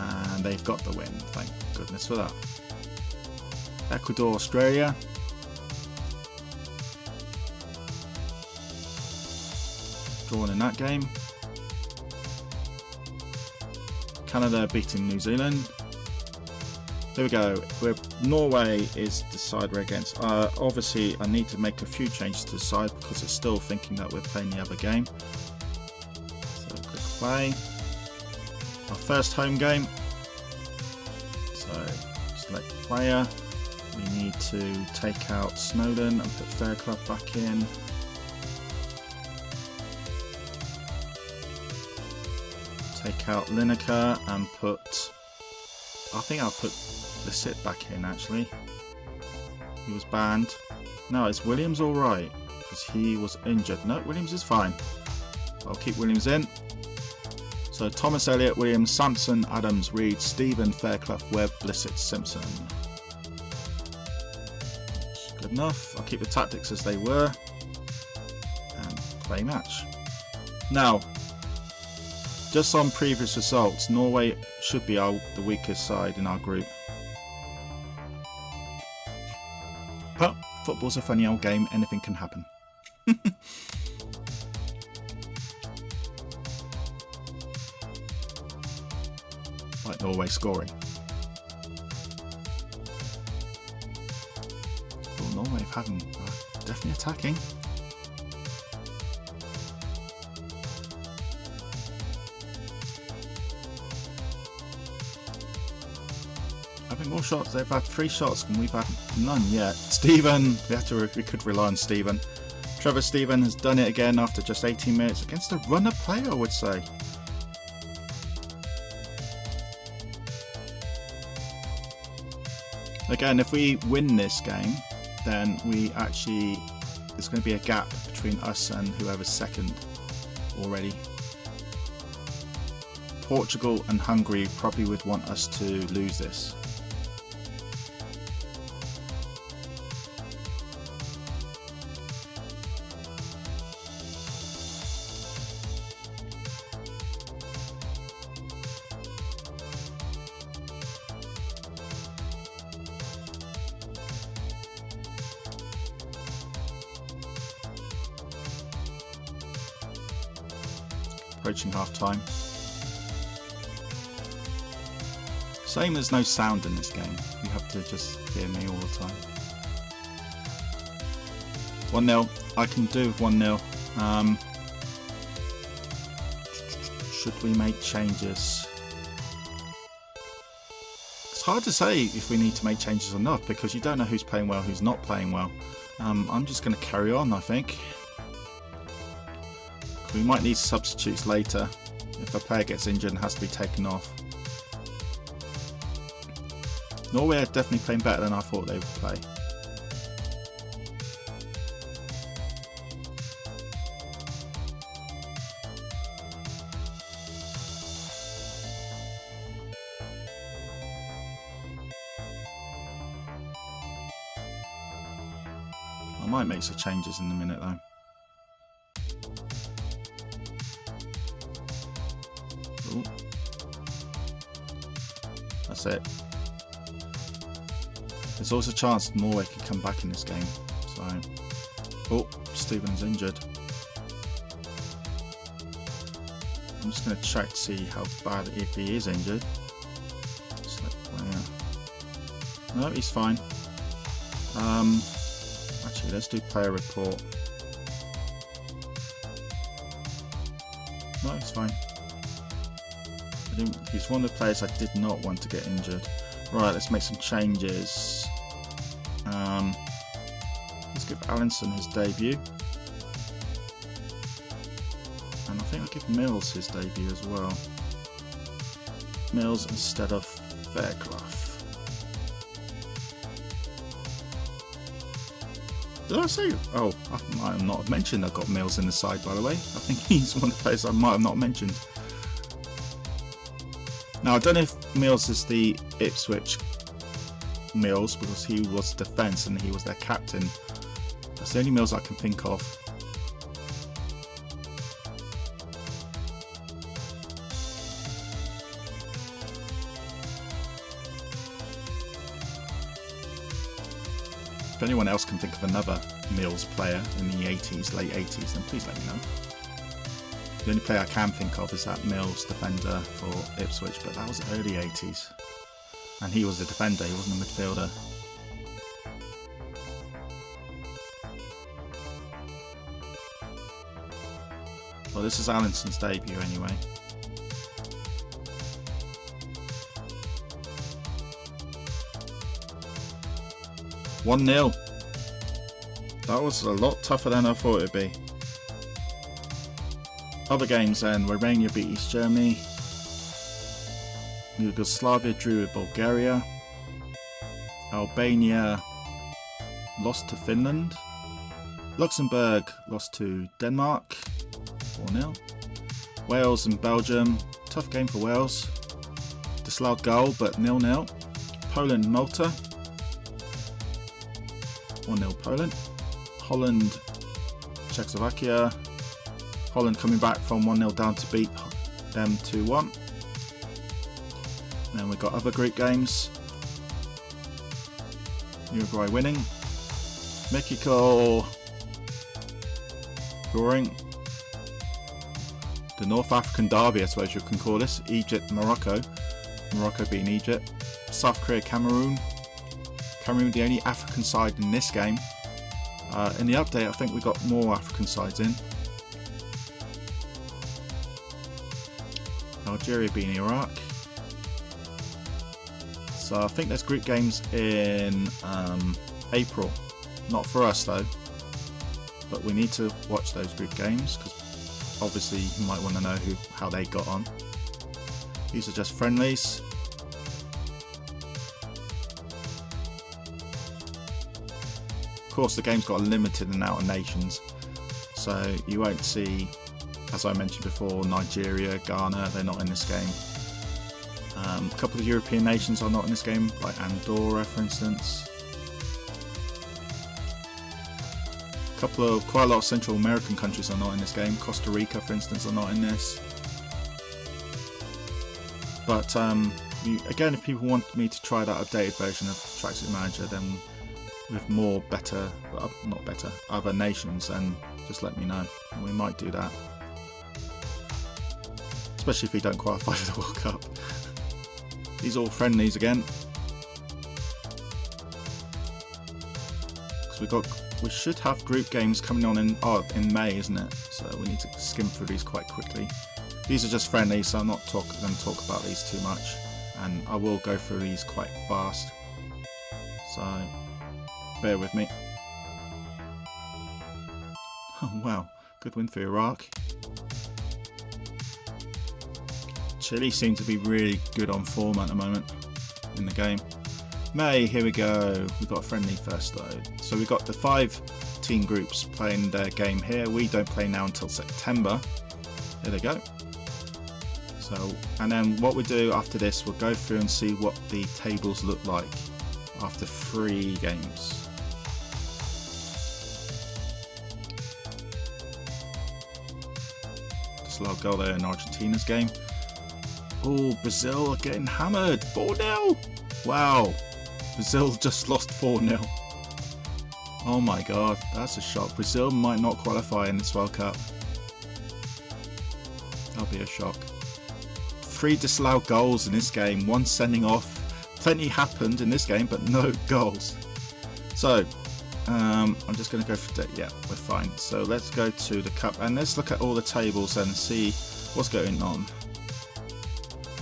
Speaker 1: And they've got the win, thank goodness for that. Ecuador, Australia. Drawn in that game. Canada beating New Zealand. There we go. Norway is the side we're against. Obviously, I need to make a few changes to the side because it's still thinking that we're playing the other game. So click play. Our first home game. So select player. We need to take out Snowden and put Fairclough back in. Take out Lineker and put, I think I'll put Lissit back in actually. He was banned. No, is Williams alright? Because he was injured. No, Williams is fine. I'll keep Williams in. So Thomas, Elliott, Williams, Sampson, Adams, Reed, Stephen, Fairclough, Webb, Blissett, Simpson. Good enough. I'll keep the tactics as they were. And play match. Now, just on previous results, Norway should be the weakest side in our group. But football's a funny old game, anything can happen. Like Norway scoring. Oh, Norway have had them definitely attacking. Having more shots, they've had 3 shots and we've had none yet. Stephen, we could rely on Stephen. Trevor Stephen has done it again after just 18 minutes against a runner player, I would say. Again, if we win this game, then there's going to be a gap between us and whoever's second already. Portugal and Hungary probably would want us to lose this. Approaching half time. Same, there's no sound in this game. You have to just hear me all the time. 1-0. I can do with 1-0. Should we make changes? It's hard to say if we need to make changes or not, because you don't know who's playing well, who's not playing well. I'm just going to carry on, I think. We might need substitutes later if a player gets injured and has to be taken off. Norway are definitely playing better than I thought they would play. I might make some changes in a minute though. Ooh. That's it. There's also a chance Norway can come back in this game. So, oh, Stephen's injured. I'm just going to check to see how bad, if he is injured. No, he's fine. Actually, let's do player report. No, he's fine. He's one of the players I did not want to get injured. Right, let's make some changes. Let's give Alisson his debut. And I think I'll give Mills his debut as well. Mills instead of Fairclough. Did I say? Oh, I might have not mentioned I've got Mills in the side, by the way. I think he's one of the players I might have not mentioned. Now, I don't know if Mills is the Ipswich Mills, because he was defence and he was their captain. That's the only Mills I can think of. If anyone else can think of another Mills player in the 80s, late 80s, then please let me know. The only player I can think of is that Mills defender for Ipswich, but that was early 80s. And he was a defender, he wasn't a midfielder. Well, this is Alisson's debut anyway. One 1-0. That was a lot tougher than I thought it would be. Other games then, Romania beat East Germany. Yugoslavia drew with Bulgaria. Albania lost to Finland. Luxembourg lost to Denmark, 4-0. Wales and Belgium, tough game for Wales. Disallowed goal, but 0-0. Poland, Malta, 1-0 Poland. Holland, Czechoslovakia. Holland coming back from 1-0 down to beat them 2-1. Then we've got other group games. Uruguay winning. Mexico drawing. The North African derby, I suppose you can call this. Egypt, Morocco. Morocco beating Egypt. South Korea, Cameroon. Cameroon the only African side in this game. In the update I think we got more African sides in. Algeria beating Iraq. So I think there's group games in April. Not for us though. But we need to watch those group games because obviously you might want to know how they got on. These are just friendlies. Of course the game's got a limited amount of nations. So you won't see, as I mentioned before, Nigeria, Ghana, they're not in this game. A couple of European nations are not in this game, like Andorra for instance. Quite a lot of Central American countries are not in this game. Costa Rica for instance are not in this. But again, if people want me to try that updated version of Tracksuit Manager, then with more other nations, then just let me know and we might do that. Especially if we don't qualify for the World Cup. These are all friendlies again. Because we should have group games coming on in May, isn't it? So we need to skim through these quite quickly. These are just friendlies, so I'm not going to talk about these too much. and I will go through these quite fast, so bear with me. Oh wow, good win for Iraq. Chile seem to be really good on form at the moment in the game. May, here we go. We've got a friendly first though. So we've got the 5 team groups playing their game here. We don't play now until September. There they go. So, and then what we do after this, we'll go through and see what the tables look like after 3 games. Just a lot of goal there in Argentina's game. Oh, Brazil are getting hammered. 4-0. Wow. Brazil just lost 4-0. Oh my god, that's a shock. Brazil might not qualify in this World Cup. That'll be a shock. 3 disallowed goals in this game, 1 sending off. Plenty happened in this game, but no goals. So, I'm just going to go for that. Yeah, we're fine. So let's go to the cup and let's look at all the tables and see what's going on.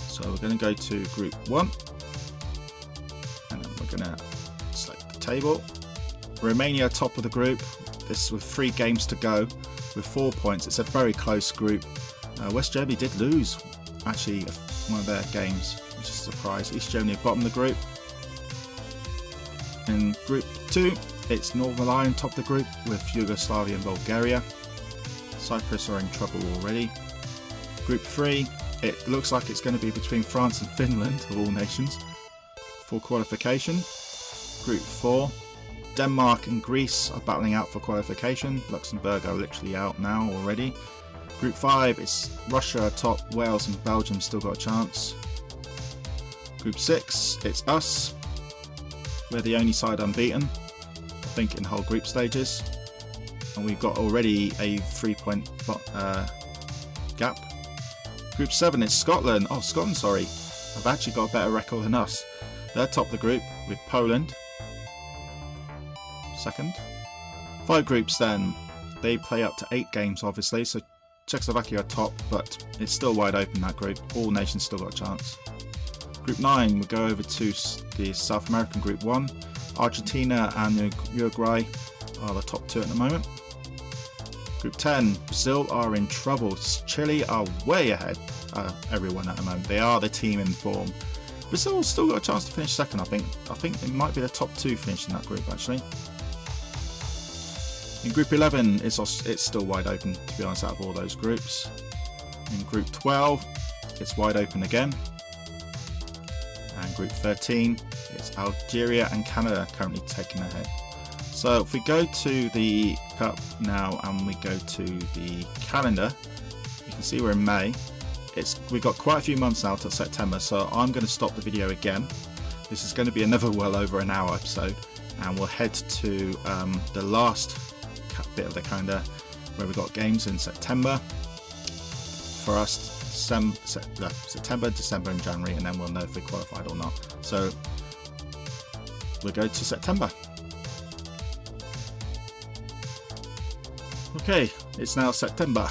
Speaker 1: So we're going to go to Group 1. And then we're going to select the table. Romania top of the group. This with 3 games to go with 4 points. It's a very close group. West Germany did lose actually one of their games, which is a surprise. East Germany at bottom of the group. In Group 2, it's Northern Ireland top of the group with Yugoslavia and Bulgaria. Cyprus are in trouble already. Group 3, it looks like it's going to be between France and Finland, of all nations, for qualification. Group 4, Denmark and Greece are battling out for qualification. Luxembourg are literally out now already. Group 5, it's Russia top, Wales and Belgium still got a chance. Group 6, it's us. We're the only side unbeaten, I think, in the whole group stages. And we've got already a 3-point gap. Group 7, it's Scotland. Oh, Scotland, sorry. I've actually got a better record than us. They're top of the group with Poland. Second. 5 groups then. They play up to 8 games, obviously. So Czechoslovakia are top, but it's still wide open, that group. All nations still got a chance. Group 9, we go over to the South American Group 1. Argentina and Uruguay are the top 2 at the moment. Group 10, Brazil are in trouble. Chile are way ahead everyone at the moment. They are the team in form. Brazil still got a chance to finish second, I think. I think it might be the top 2 finishing that group, actually. In Group 11, it's still wide open, to be honest, out of all those groups. In Group 12, it's wide open again. And Group 13, it's Algeria and Canada currently taking ahead. So if we go to the Cup now and we go to the calendar, you can see we're in May. We've got quite a few months now till September, so I'm going to stop the video again. This is going to be another well over an hour episode, and we'll head to the last bit of the calendar where we've got games in September. For us, September, December and January, and then we'll know if we qualified or not. So we'll go to September. Okay, it's now September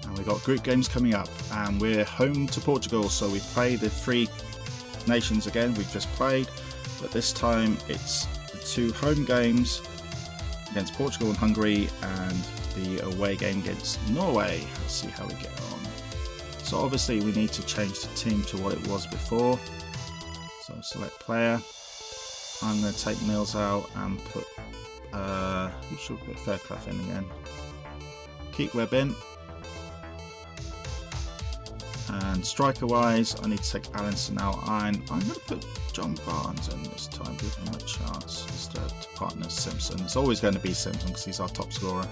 Speaker 1: and we've got group games coming up and we're home to Portugal, so we play the 3 nations again we've just played, but this time it's the 2 home games against Portugal and Hungary and the away game against Norway. Let's see how we get on. So obviously we need to change the team to what it was before, so select player. I'm going to take Mills out and put we should put Fairclough in again. Keep Webb in. And striker wise, I need to take Allinson out. I'm going to put John Barnes in this time, give him a chance instead of partner Simpson. It's always going to be Simpson because he's our top scorer.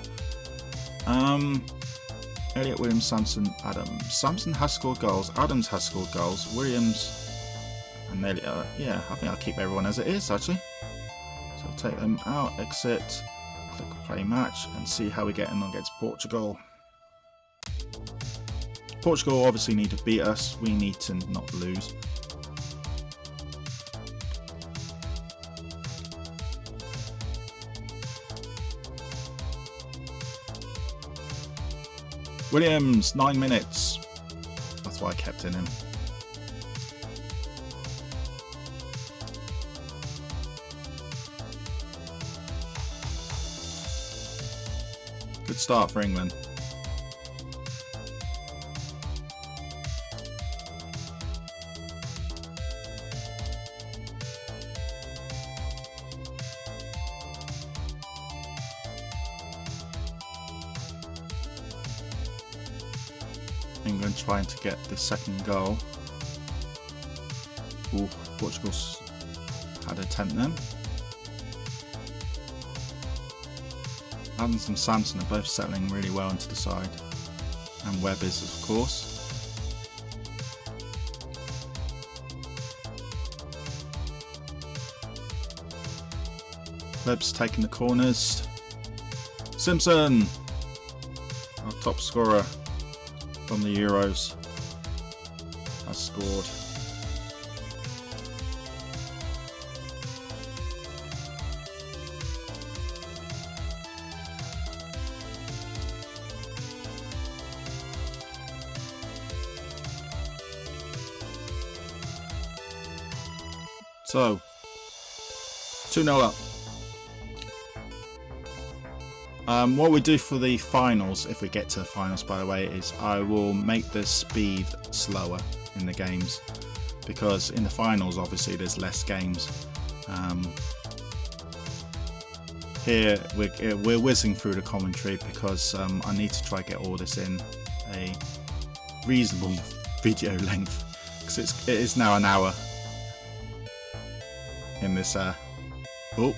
Speaker 1: Elliot, Williams, Samson, Adams. Samson has scored goals. Adams has scored goals. Williams and Elliot. Yeah, I think I'll keep everyone as it is actually. So take them out, exit, click play match, and see how we get in against Portugal. Portugal obviously need to beat us. We need to not lose. Williams, 9 minutes. That's why I kept in him. Good start for England. England trying to get the second goal. Ooh, Portugal's had an attempt then. Adams and Samson are both settling really well into the side. And Webb is, of course. Webb's taking the corners. Simpson! Our top scorer from the Euros has scored. So, 2-0 up. What we do for the finals, if we get to the finals by the way, is I will make the speed slower in the games, because in the finals obviously there's less games. Here we're whizzing through the commentary because I need to try to get all this in a reasonable video length, because it is now an hour in this. Oh,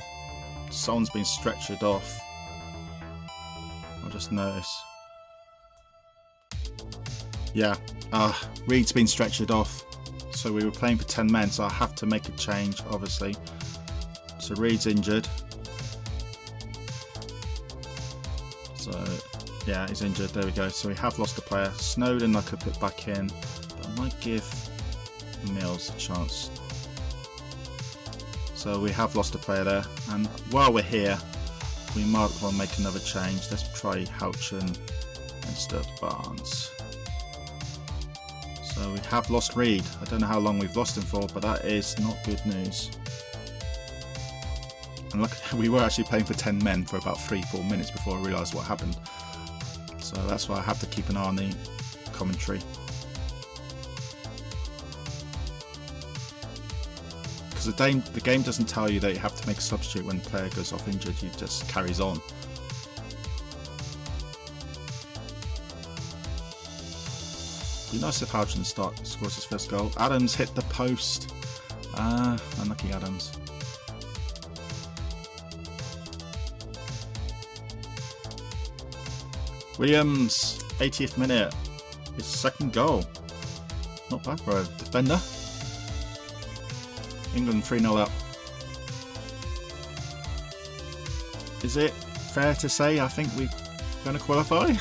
Speaker 1: someone's been stretchered off. I'll just notice. Yeah, Reed's been stretchered off. So we were playing for 10 men, so I have to make a change, obviously. So Reed's injured. So, yeah, he's injured. There we go. So we have lost a player. Snowden I could put back in. But I might give Mills a chance. So we have lost a player there. And while we're here, we might as well make another change. Let's try Houchen instead of Barnes. So we have lost Reed. I don't know how long we've lost him for, but that is not good news. And look, we were actually playing for 10 men for about 3-4 minutes before I realised what happened. So that's why I have to keep an eye on the commentary. Because the game doesn't tell you that you have to make a substitute when the player goes off injured, he just carries on. Be nice if Houchen scores his first goal. Adams hit the post. Unlucky Adams. Williams, 80th minute, his second goal. Not bad for a defender. England 3-0 up. Is it fair to say I think we're going to qualify?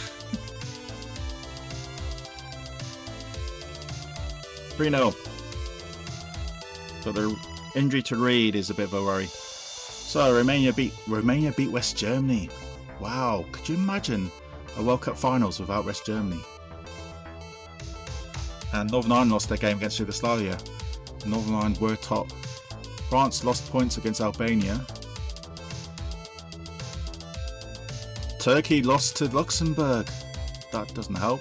Speaker 1: 3-0. But the injury to Reed is a bit of a worry. So Romania beat West Germany. Wow, could you imagine a World Cup finals without West Germany? And Northern Ireland lost their game against Yugoslavia. Northern Ireland were top. France lost points against Albania. Turkey lost to Luxembourg. That doesn't help.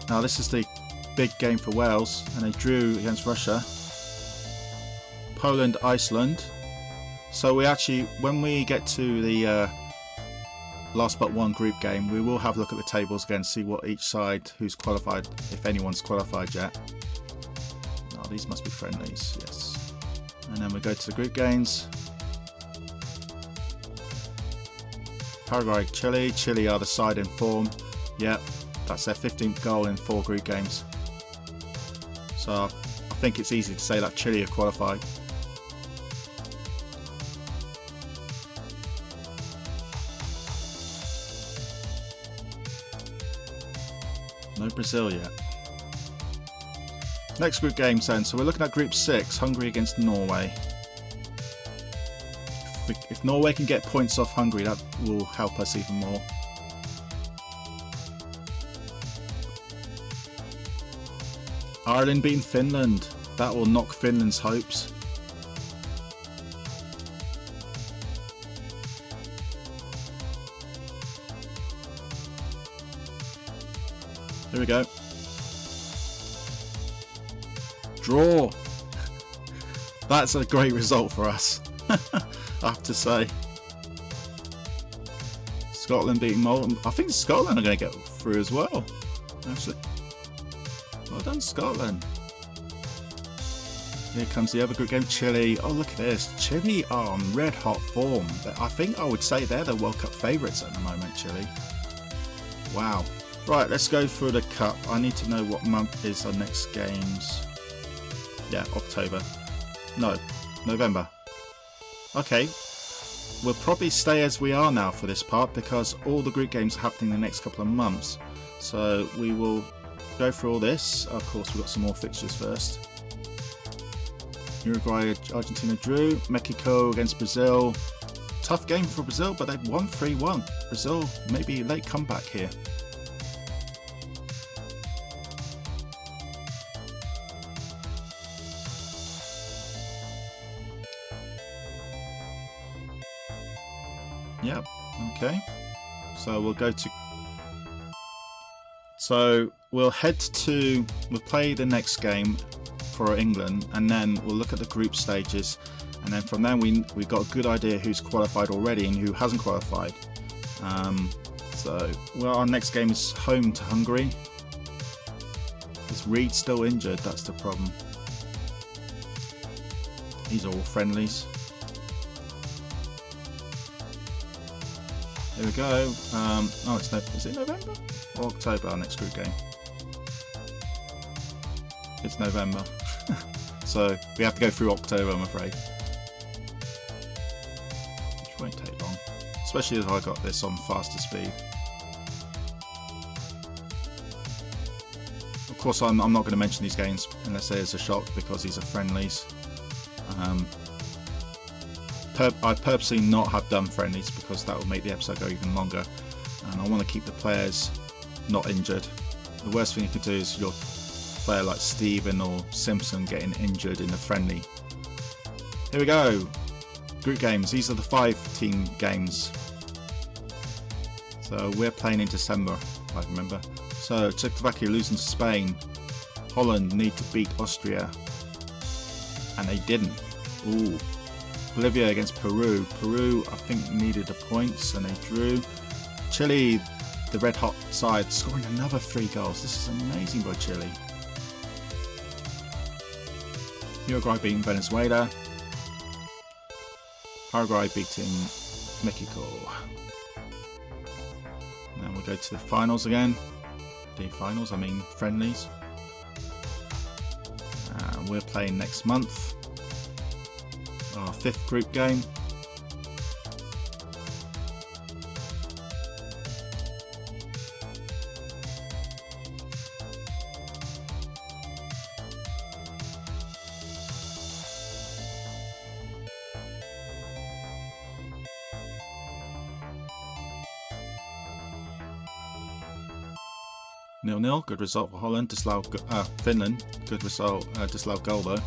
Speaker 1: Now this is the big game for Wales, and they drew against Russia. Poland, Iceland. So we actually, when we get to the last but one group game, we will have a look at the tables again, see what each side, who's qualified, if anyone's qualified yet. Oh, these must be friendlies, yes. And then we go to the group games. Paraguay, Chile. Chile are the side in form. Yep, that's their 15th goal in 4 group games. So I think it's easy to say that Chile are qualified. No Brazil yet. Next group games then. So we're looking at Group 6, Hungary against Norway. If Norway can get points off Hungary, that will help us even more. Ireland beating Finland. That will knock Finland's hopes. Here we go. Draw. That's a great result for us, I have to say. Scotland beating Malta. I think Scotland are going to get through as well, actually. Well done, Scotland. Here comes the other group game, Chile. Oh, look at this. Chile are on red hot form. I think I would say they're the World Cup favourites at the moment, Chile. Wow. Right, let's go through the cup. I need to know what month is our next games. Yeah, October. No, November. Okay. We'll probably stay as we are now for this part because all the group games are happening in the next couple of months. So we will go through all this. Of course, we've got some more fixtures first. Uruguay, Argentina drew. Mexico against Brazil. Tough game for Brazil, but they've won 3-1. Brazil, maybe late comeback here. Yep, okay. So we'll go to... So we'll we'll play the next game for England, and then we'll look at the group stages, and then from there we've got a good idea who's qualified already and who hasn't qualified. Well, our next game is home to Hungary. Is Reed still injured? That's the problem. These are all friendlies. Here we go. Is it November or October, our next group game? It's November. So we have to go through October, I'm afraid. Which won't take long. Especially as I got this on faster speed. Of course, I'm not going to mention these games unless there's a shock because these are friendlies. I purposely not have done friendlies because that will make the episode go even longer, and I want to keep the players not injured. The worst thing you could do is your player like Steven or Simpson getting injured in a friendly. Here we go. Group games. These are the 5-team games. So we're playing in December, if I remember. So Czechoslovakia losing to Spain. Holland need to beat Austria, and they didn't. Ooh. Bolivia against Peru. Peru, I think, needed the points and they drew. Chile, the red hot side, scoring another 3 goals. This is amazing by Chile. Uruguay beating Venezuela. Paraguay beating Mexico. And then we'll go to the finals again. The finals, I mean friendlies. We're playing next month. Our 5th group game. Nil-nil, good result for Holland. Finland, good result. Disallowed goal though.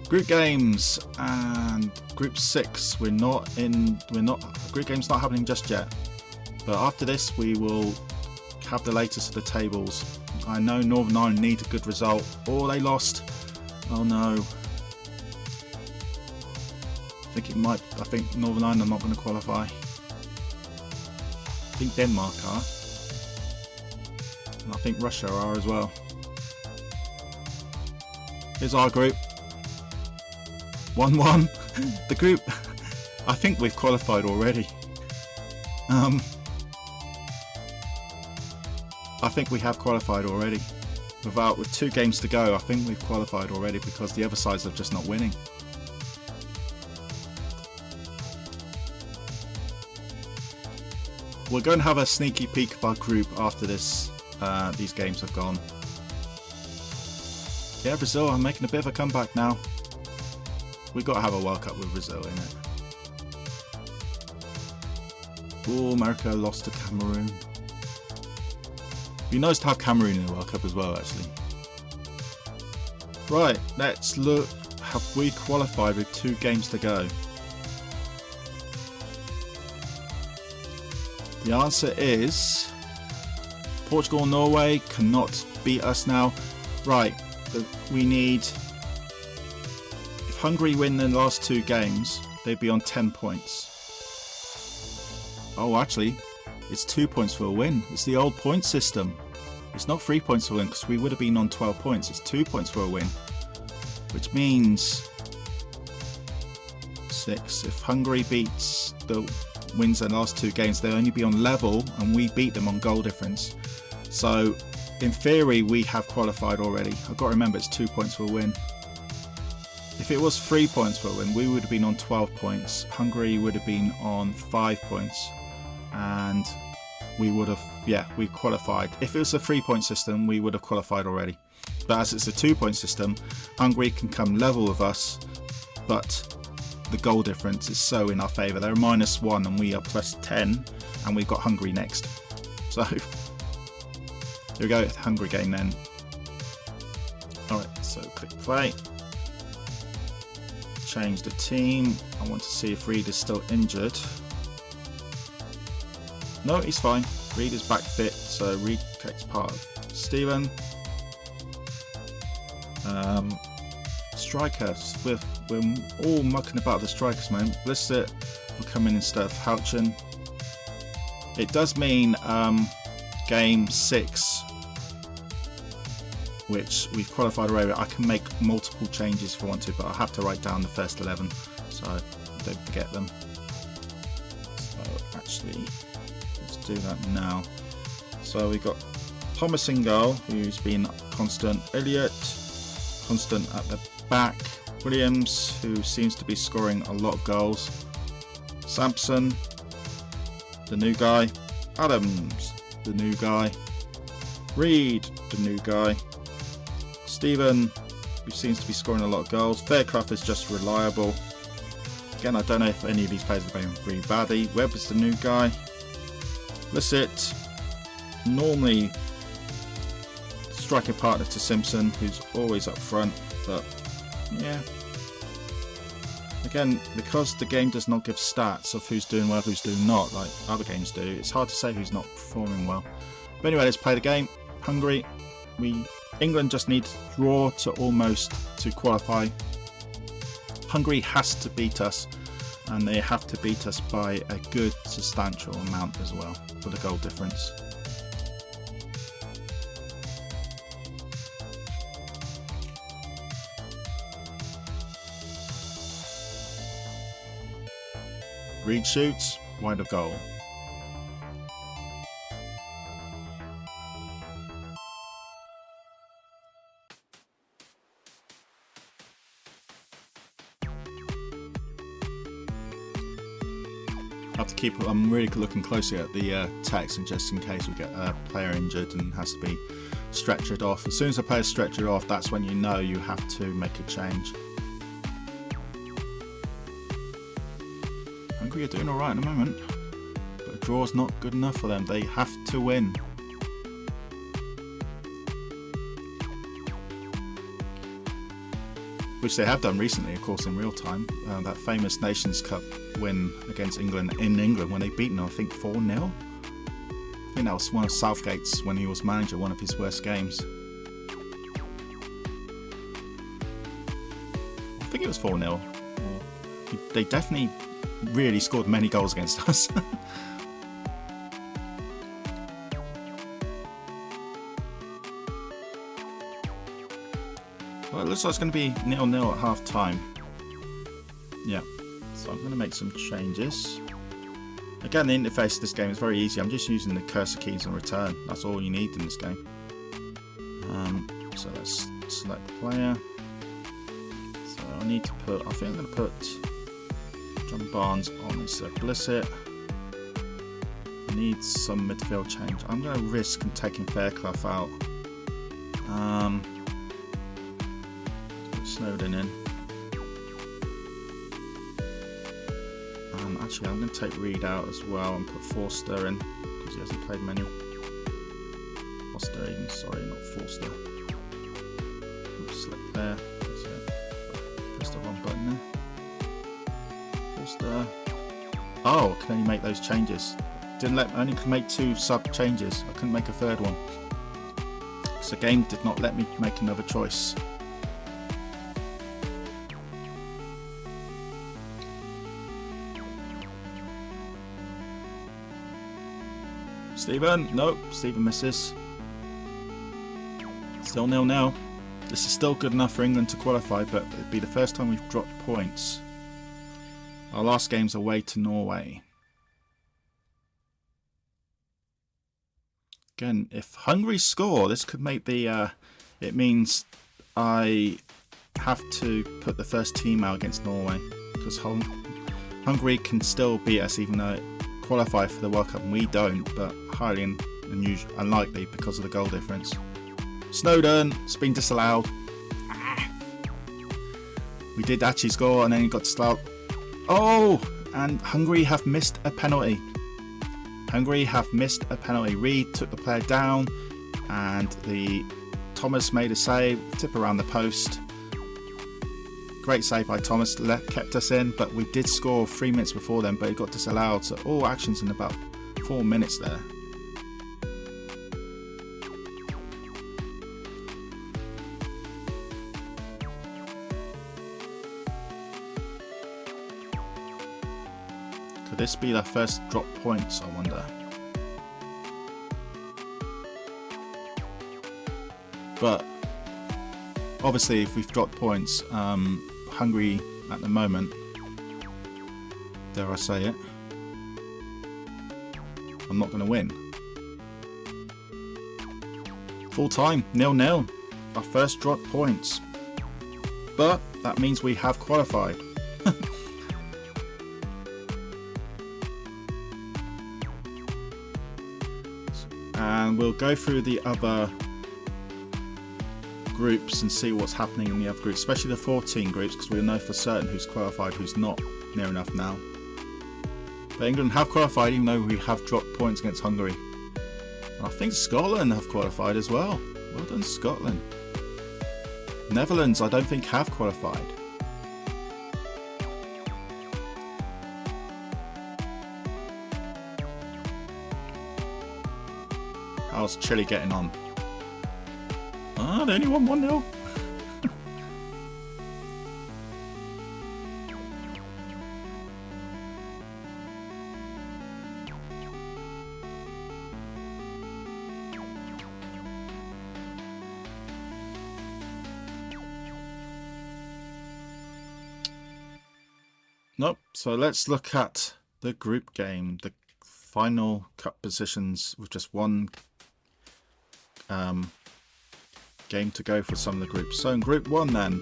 Speaker 1: Group games and Group 6. Group games not happening just yet. But after this, we will have the latest of the tables. I know Northern Ireland need a good result. Oh, they lost. Oh no. I think Northern Ireland are not going to qualify. I think Denmark are. And I think Russia are as well. Here's our group. 1-1. The group, I think we've qualified already. I think we have qualified already. With 2 games to go, I think we've qualified already because the other sides are just not winning. We're going to have a sneaky peek of our group after this. These games have gone. Yeah, Brazil are making a bit of a comeback now. We've got to have a World Cup with Brazil in it. Oh, America lost to Cameroon. It'd be nice to have Cameroon in the World Cup as well, actually. Right, let's look. Have we qualified with 2 games to go? The answer is Portugal and Norway cannot beat us now. Right, we need... If Hungary win the last 2 games, they'd be on 10 points. Oh, actually, it's 2 points for a win. It's the old point system. It's not 3 points for a win, because we would have been on 12 points. It's 2 points for a win. Which means 6. If Hungary wins their last 2 games, they'll only be on level, and we beat them on goal difference. So, in theory, we have qualified already. I've got to remember it's 2 points for a win. If it was 3 points for a win, we would have been on 12 points. Hungary would have been on 5 points. And we would have, we qualified. If it was a 3-point system, we would have qualified already. But as it's a 2-point system, Hungary can come level with us, but the goal difference is so in our favour. They're -1 and we are +10, and we've got Hungary next. So, here we go, Hungary game then. Alright, so click play. Change the team. I want to see if Reed is still injured. No, he's fine. Reed is back fit, so Reed takes part of Steven. Strikers. We're all mucking about the strikers, man. Blissett will come in instead of Houchen. It does mean game 6, which we've qualified already. I can make multiple changes if I want to, but I'll have to write down the first 11, so don't forget them. So actually, let's do that now. So we've got Thomas in goal, who's been constant. Elliott, constant at the back. Williams, who seems to be scoring a lot of goals. Sampson, the new guy. Adams, the new guy. Reed, the new guy. Steven, who seems to be scoring a lot of goals. Fairclough is just reliable. Again, I don't know if any of these players are playing really badly. Webb is the new guy. Blissett, normally striking partner to Simpson, who's always up front, but yeah. Again, because the game does not give stats of who's doing well, who's doing not, like other games do, it's hard to say who's not performing well. But anyway, let's play the game. Hungary, England just need to draw to qualify. Hungary has to beat us, and they have to beat us by a good substantial amount as well for the goal difference. Reed shoots, wide of goal. I'm really looking closely at the text, and just in case we get a player injured and has to be stretchered off. As soon as a player's stretchered off, that's when you know you have to make a change. Hungary are doing alright at the moment, but a draw's not good enough for them. They have to win. Which they have done recently, of course, in real time. That famous Nations Cup win against England in England when they beat them, I think 4-0. I think that was one of Southgate's, when he was manager, one of his worst games. I think it was 4-0. They definitely really scored many goals against us. Well, it looks like it's going to be 0-0 at half time. Yeah, so I'm going to make some changes. Again, the interface of this game is very easy. I'm just using the cursor keys and return. That's all you need in this game. So let's select player. So I need to put, I think I'm going to put John Barnes on instead of Blissett. Need some midfield change. I'm going to risk taking Fairclough out. Snowden in. Actually, I'm going to take Reed out as well and put Forster in because he hasn't played many. Sorry, not Forster. Select there. That's it. Press the wrong button there. Forster. Oh, I can only make those changes. only could make 2 sub changes. I couldn't make a third one. So the game did not let me make another choice. Stephen, nope, Stephen misses. Still 0-0. This is still good enough for England to qualify, but it'd be the first time we've dropped points. Our last game's away to Norway. Again, if Hungary score, this could make the... it means I have to put the first team out against Norway, because Hungary can still beat us even though it qualified for the World Cup and we don't, but highly unlikely because of the goal difference. Snowden, it's been disallowed. We did actually score and then he got disallowed. Oh, and Hungary have missed a penalty. Hungary have missed a penalty. Reed took the player down and Thomas made a save, tip around the post. Great save by Thomas, kept us in, but we did score 3 minutes before then, but it got disallowed. So all actions in about 4 minutes there. Could this be their first drop points, I wonder? But obviously if we've dropped points, Hungary at the moment, dare I say it, I'm not going to win. Full time, 0-0, our first drop points. But that means we have qualified. And we'll go through the other groups and see what's happening in the other groups, especially the 14 groups, because we'll know for certain who's qualified, who's not, near enough now. But England have qualified even though we have dropped points against Hungary. And I think Scotland have qualified as well. Well done, Scotland. Netherlands I don't think have qualified. How's Chile getting on? Ah, they only won 1-0. Nope. So let's look at the group game, the final cup positions with just one game to go for some of the groups. So in Group 1 then,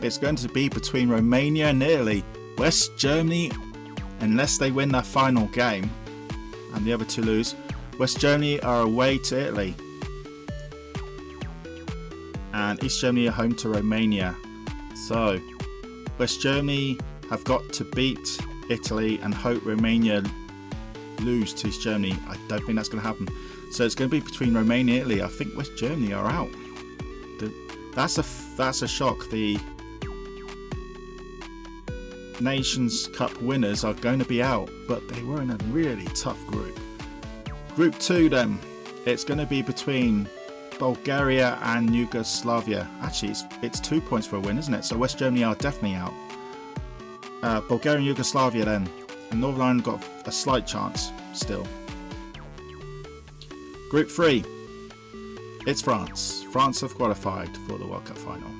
Speaker 1: it's going to be between Romania and Italy. West Germany, unless they win their final game and the other two lose, West Germany are away to Italy and East Germany are home to Romania. So West Germany have got to beat Italy and hope Romania lose to East Germany. I don't think that's going to happen. So it's going to be between Romania and Italy. I think West Germany are out. That's a shock. The Nations Cup winners are going to be out, but they were in a really tough group. Group 2 then, it's going to be between Bulgaria and Yugoslavia. Actually, it's 2 points for a win, isn't it? So West Germany are definitely out. Bulgaria and Yugoslavia then. And Northern Ireland got a slight chance still. Group 3, it's France. France have qualified for the World Cup final.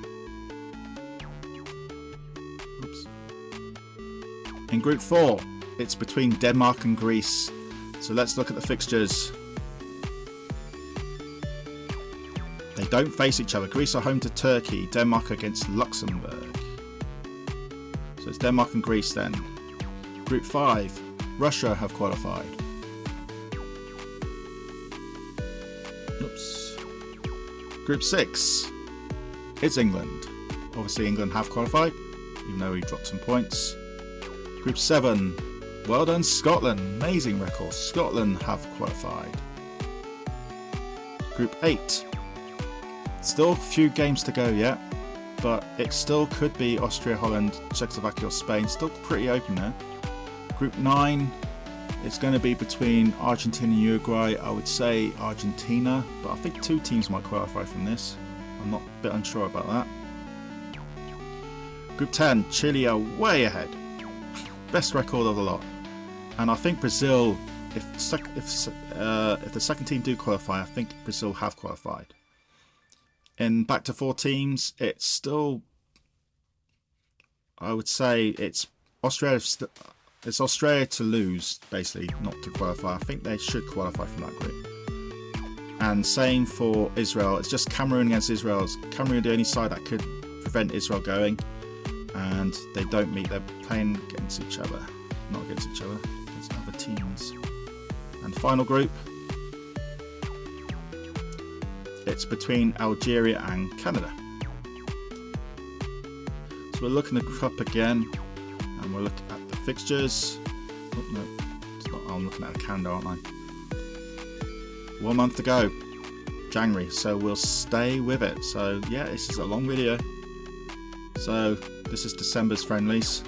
Speaker 1: Oops. In Group 4, it's between Denmark and Greece. So let's look at the fixtures. They don't face each other. Greece are home to Turkey, Denmark against Luxembourg. So it's Denmark and Greece then. Group 5, Russia have qualified. Oops. Group 6, it's England. Obviously England have qualified, even though we dropped some points. Group 7, well done Scotland, amazing record. Scotland have qualified. Group 8, still a few games to go yet. but it still could be Austria, Holland, Czechoslovakia or Spain. Still pretty open there. Group 9, it's going to be between Argentina and Uruguay. I would say Argentina, but I think 2 teams might qualify from this. I'm not a bit unsure about that. Group 10, Chile are way ahead. Best record of the lot. And I think Brazil, if the second team do qualify, I think Brazil have qualified. In back to 4 teams, it's still, I would say it's Australia to lose, basically, not to qualify. I think they should qualify from that group. And same for Israel. It's just Cameroon against Israel. Cameroon are the only side that could prevent Israel going. And they don't meet. They're playing against each other. Not against each other. Against other teams. And the final group. It's between Algeria and Canada. So we're looking at the group again. And we're looking at the fixtures. Oh, no, it's not. I'm looking at Canada, aren't I? 1 month to go. January. So we'll stay with it. So yeah, this is a long video. So this is December's friendlies.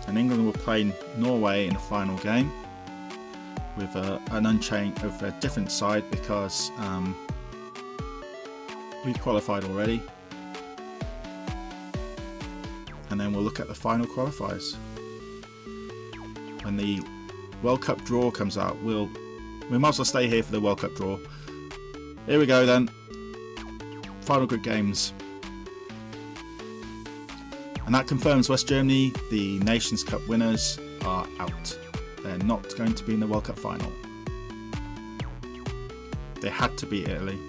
Speaker 1: And England will play Norway in the final game with a different side because we've qualified already. And then we'll look at the final qualifiers. When the World Cup draw comes out, we might as well stay here for the World Cup draw. Here we go then. Final group games. And that confirms West Germany, the Nations Cup winners, are out. They're not going to be in the World Cup final. They had to beat Italy.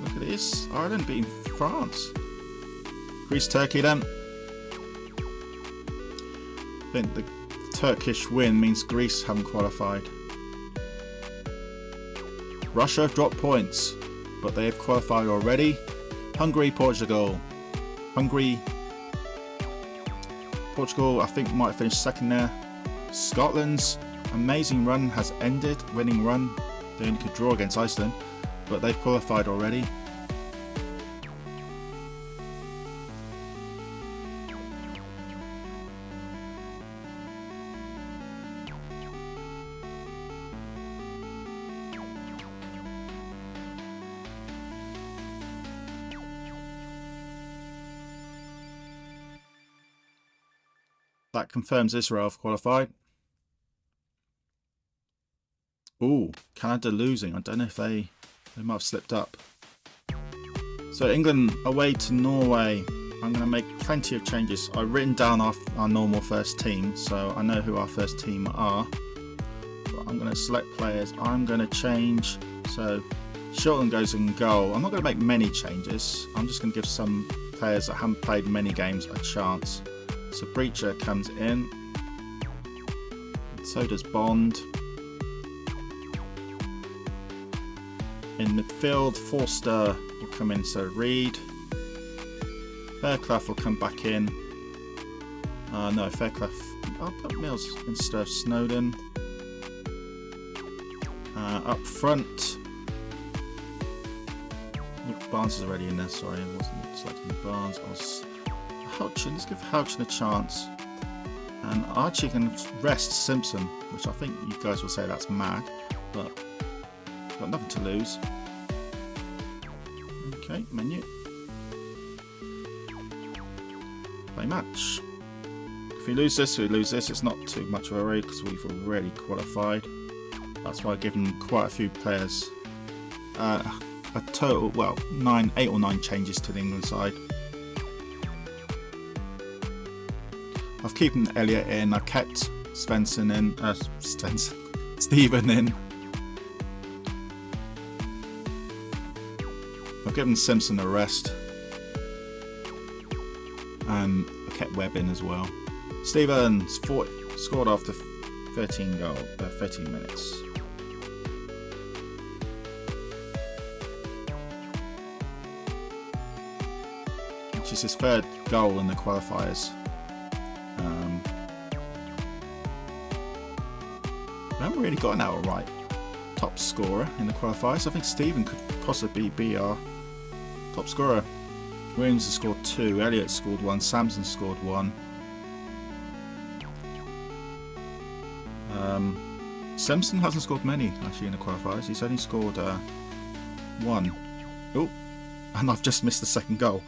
Speaker 1: Look at this. Ireland beating France. Greece, Turkey then. I think the Turkish win means Greece haven't qualified. Russia have dropped points, but they have qualified already. Hungary, Portugal. Portugal, I think, might finish second there. Scotland's amazing run has ended, winning run. They only could draw against Iceland, but they've qualified already. That confirms Israel have qualified. Ooh, Canada losing. I don't know if they might have slipped up. So England away to Norway. I'm going to make plenty of changes. I've written down our normal first team, so I know who our first team are. But I'm going to select players. I'm going to change. So Shilton goes in goal. I'm not going to make many changes. I'm just going to give some players that haven't played many games a chance. So Breacher comes in, so does Bond. In midfield, Forster will come in, so Reed. Fairclough will come back in. No, Fairclough. I'll put Mills instead of Snowden. Up front. Barnes is already in there, sorry, I wasn't selecting Barnes. Houchen, let's give Houchen a chance. And Archie can rest Simpson, which I think you guys will say that's mad, but got nothing to lose. Okay, menu. Play match. If we lose this, we lose this. It's not too much of a worry because we've already qualified. That's why I've given quite a few players a total, well, 8 or 9 changes to the England side. I've kept Elliott in, I've kept Stephen in. I've given Simpson a rest. And I kept Webb in as well. Stevens scored after 13 minutes. Which is his third goal in the qualifiers. really got an outright top scorer in the qualifiers. I think Stephen could possibly be our top scorer. Williams has scored 2, Elliott scored 1, Samson scored 1. Simpson hasn't scored many actually in the qualifiers. He's only scored 1. Oh, and I've just missed the second goal.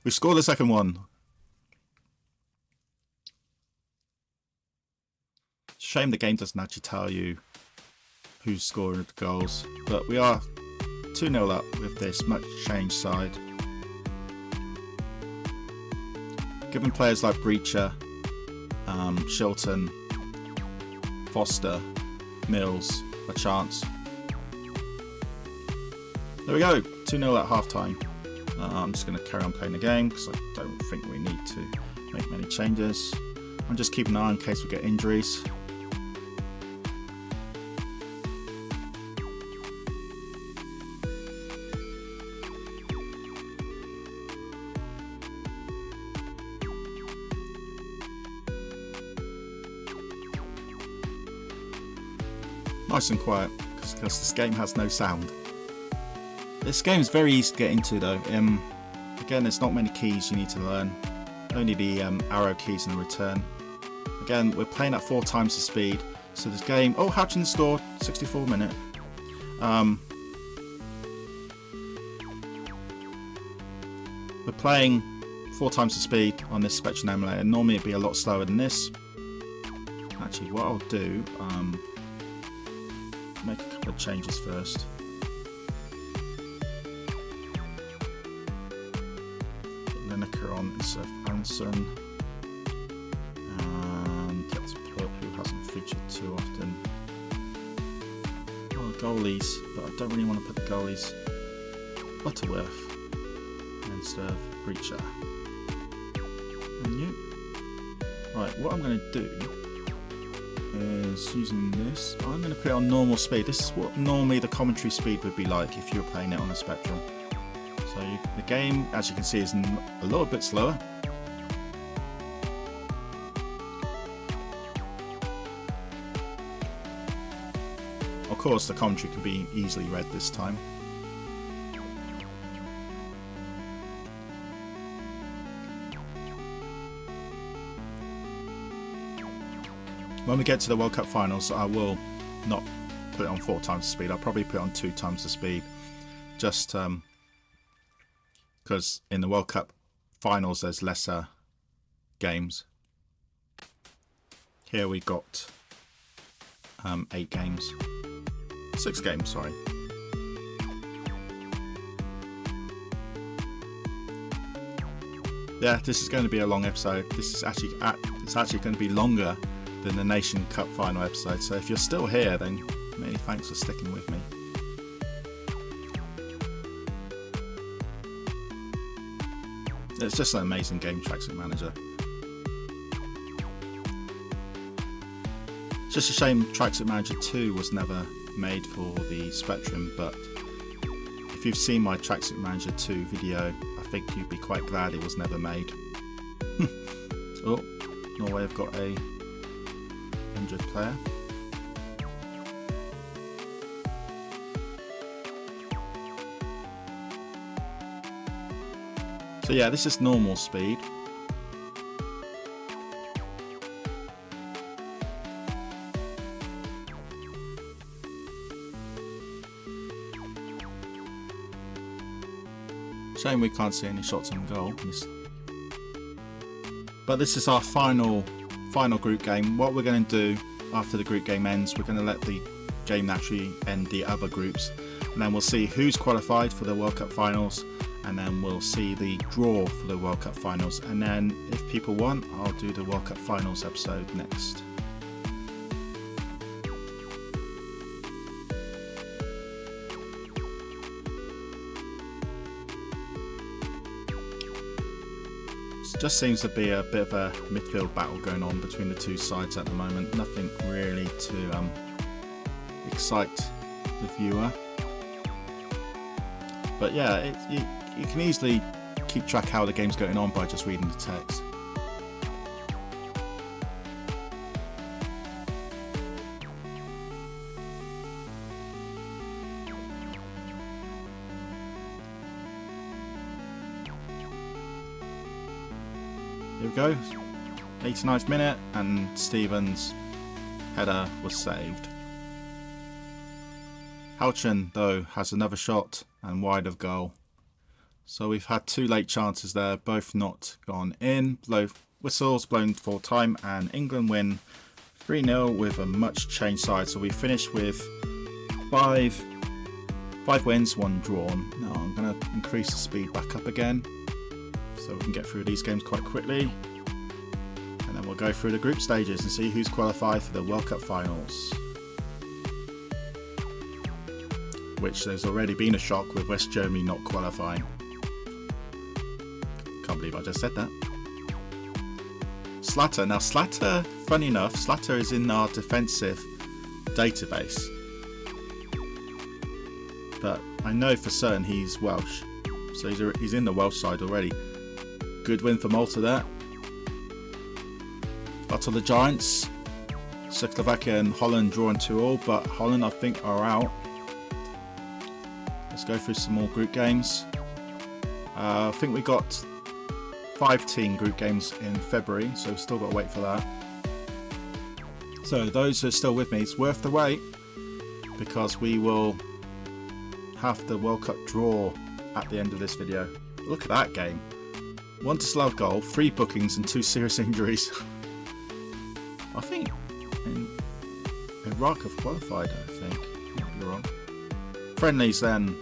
Speaker 1: We scored the second one. Shame the game doesn't actually tell you who's scoring the goals, but we are 2-0 up with this much changed side. Giving players like Breacher, Shilton, Foster, Mills a chance. There we go, 2-0 at half time. I'm just going to carry on playing the game because I don't think we need to make many changes. I'm just keeping an eye in case we get injuries. Nice and quiet because this game has no sound. This game is very easy to get into though. Again, there's not many keys you need to learn. Only the arrow keys and the return. Again, we're playing at 4 times the speed. So this game... Oh, Hutchins scored, 64 minute. We're playing 4 times the speed on this Spectrum emulator. Normally it'd be a lot slower than this. Actually, what I'll do... make a couple of changes first. Lineker on instead of Anson, and let's put who hasn't featured too often. Oh, goalies, but I don't really want to put the goalies. Butterworth instead of Breacher. And you. Right, what I'm going to do is using this. I'm going to put it on normal speed. This is what normally the commentary speed would be like if you were playing it on a Spectrum. So the game, as you can see, is a little bit slower. Of course, the commentary can be easily read this time. When we get to the World Cup finals, I will not put it on 4 times the speed. I'll probably put it on 2 times the speed. Just because in the World Cup finals there's lesser games. Here we got 8 games. 6 games, sorry. Yeah, this is going to be a long episode. This is actually going to be longer than the Nation Cup final episode. So if you're still here, then many thanks for sticking with me. It's just an amazing game, Tracksuit Manager. It's just a shame Tracksuit Manager 2 was never made for the Spectrum, but if you've seen my Tracksuit Manager 2 video, I think you'd be quite glad it was never made. Oh, Norway have got a injured player. So yeah, this is normal speed. Shame we can't see any shots on goal. But this is our final group game. What we're going to do after the group game ends, we're going to let the game naturally end the other groups, and then we'll see who's qualified for the World Cup finals, and then we'll see the draw for the World Cup finals, and then if people want, I'll do the World Cup finals episode next. It just seems to be a bit of a midfield battle going on between the two sides at the moment. Nothing really to excite the viewer. But yeah, you can easily keep track how the game's going on by just reading the text. Here we go. 89th minute, and Stevens' header was saved. Houchen, though, has another shot and wide of goal. So we've had two late chances there, both not gone in. Whistles blown for time, and England win 3-0 with a much changed side. So we finish with five wins, 1 drawn. Now I'm going to increase the speed back up again so we can get through these games quite quickly. And then we'll go through the group stages and see who's qualified for the World Cup finals. Which there's already been a shock with West Germany not qualifying. Can't believe I just said that. Slatter. Now Slatter, funny enough, Slatter is in our defensive database. But I know for certain he's Welsh. So he's in the Welsh side already. Good win for Malta there. Battle of the Giants. Czechoslovakia and Holland drawing 2-2, but Holland I think are out. Let's go through some more group games. I think we got 5-team group games in February, so we've still got to wait for that. So those who are still with me, it's worth the wait because we will have the World Cup draw at the end of this video. Look at that game. 1 disallowed goal, 3 bookings and 2 serious injuries. I think Iraq have qualified, I think. Might be wrong. Friendlies then.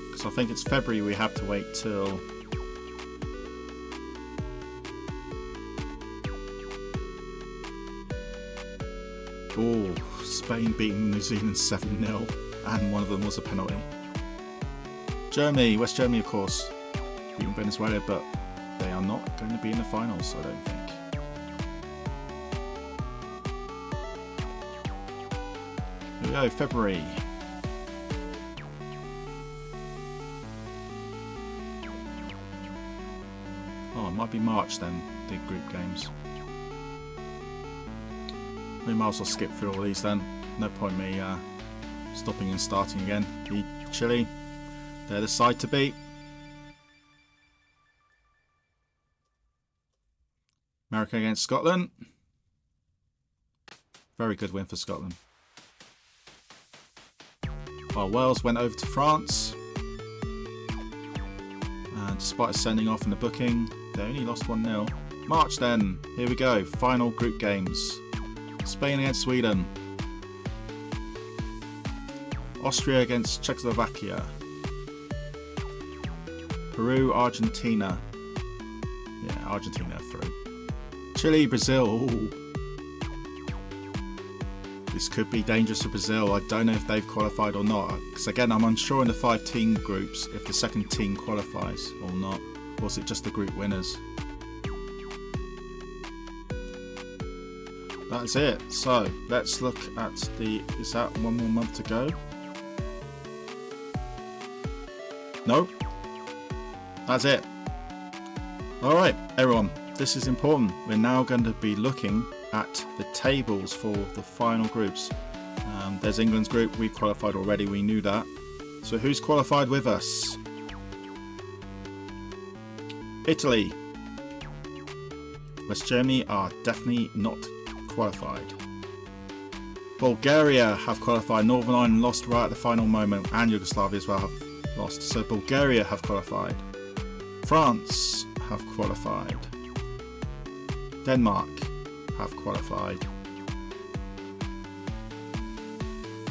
Speaker 1: Because I think it's February we have to wait till. Oh, Spain beating New Zealand 7-0, and one of them was a penalty. Germany, West Germany of course, beating Venezuela, but they are not going to be in the finals, I don't think. Here we go, February. Oh, it might be March then, the group games. We might as well skip through all these then. No point me stopping and starting again. Chile, they're the side to beat. America against Scotland. Very good win for Scotland. While Wales went over to France. And despite sending off in the booking, they only lost 1-0. March then. Here we go. Final group games. Spain against Sweden. Austria against Czechoslovakia. Peru, Argentina. Yeah, Argentina through. Chile, Brazil. Ooh. This could be dangerous for Brazil. I don't know if they've qualified or not. Because again, I'm unsure in the 5-team groups if the second team qualifies or not. Or is it just the group winners? That's it. So let's look at the. Is that 1 more month to go? Nope. That's it. Alright, everyone. This is important. We're now going to be looking at the tables for the final groups. There's England's group. We qualified already. We knew that. So who's qualified with us? Italy. West Germany are definitely not qualified. Bulgaria have qualified. Northern Ireland lost right at the final moment, and Yugoslavia as well have lost. So Bulgaria have qualified. France have qualified. Denmark have qualified.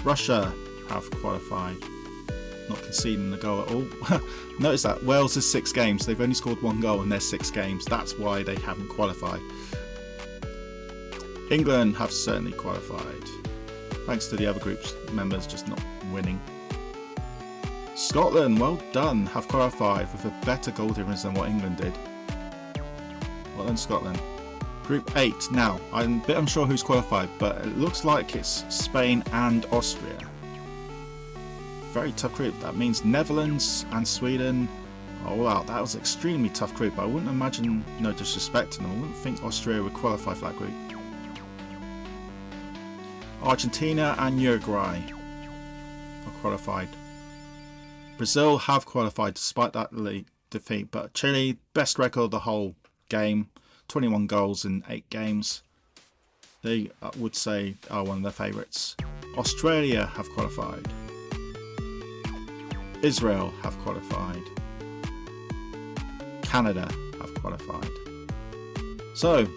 Speaker 1: Russia have qualified. Not conceding the goal at all. Notice that Wales is 6 games. They've only scored 1 goal in their 6 games. That's why they haven't qualified. England have certainly qualified, thanks to the other group's members just not winning. Scotland, well done, have qualified with a better goal difference than what England did. Well done, Scotland. Group 8. Now, I'm a bit unsure who's qualified, but it looks like it's Spain and Austria. Very tough group. That means Netherlands and Sweden are all out. That was an extremely tough group. I wouldn't imagine, no disrespect to them, I wouldn't think Austria would qualify for that group. Argentina and Uruguay are qualified. Brazil have qualified despite that defeat, but Chile, best record of the whole game, 21 goals in 8 games. They would say are one of their favourites. Australia have qualified. Israel have qualified. Canada have qualified. So,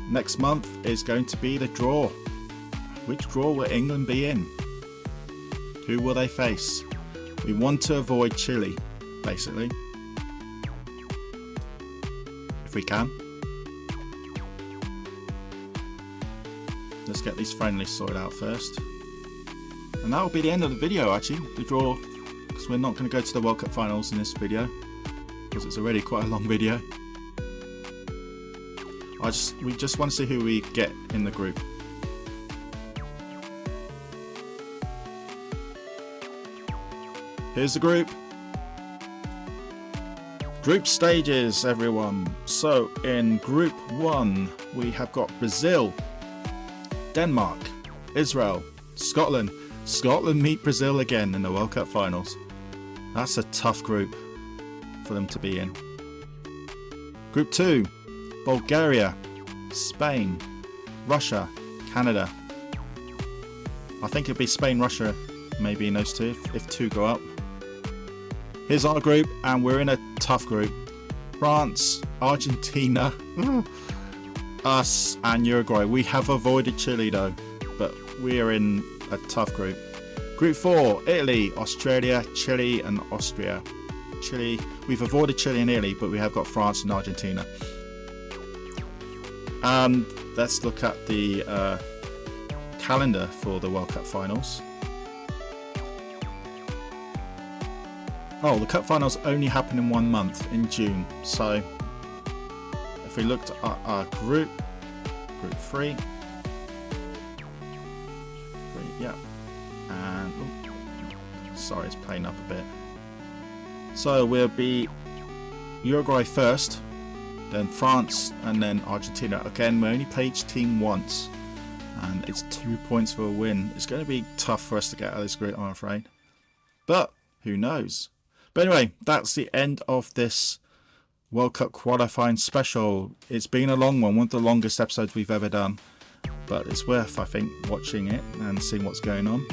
Speaker 1: next month is going to be the draw. Which draw will England be in? Who will they face? We want to avoid Chile, basically. If we can. Let's get these friendlies sorted out first. And that will be the end of the video, actually, the draw, because we're not going to go to the World Cup finals in this video, because it's already quite a long video. We just want to see who we get in the group. Here's the group. Group stages, everyone. So in Group 1 we have got Brazil, Denmark, Israel, Scotland. Scotland meet Brazil again in the World Cup finals. That's a tough group for them to be in. Group 2, Bulgaria, Spain, Russia, Canada. I think it'd be Spain, Russia, maybe in those two if 2 go up. Here's our group, and we're in a tough group. France, Argentina, us and Uruguay. We have avoided Chile though, but we are in a tough group. Group 4, Italy, Australia, Chile and Austria. Chile, we've avoided Chile and Italy, but we have got France and Argentina. And let's look at the calendar for the World Cup finals. Oh, the Cup finals only happen in 1 month, in June. So, if we looked at our group 3, yeah, and sorry, it's playing up a bit. So we'll be Uruguay first, then France, and then Argentina. Again, we only play each team once, and it's 2 points for a win. It's going to be tough for us to get out of this group, I'm afraid, but who knows. But anyway, that's the end of this World Cup qualifying special. It's been a long one of the longest episodes we've ever done, but it's worth, I think, watching it and seeing what's going on.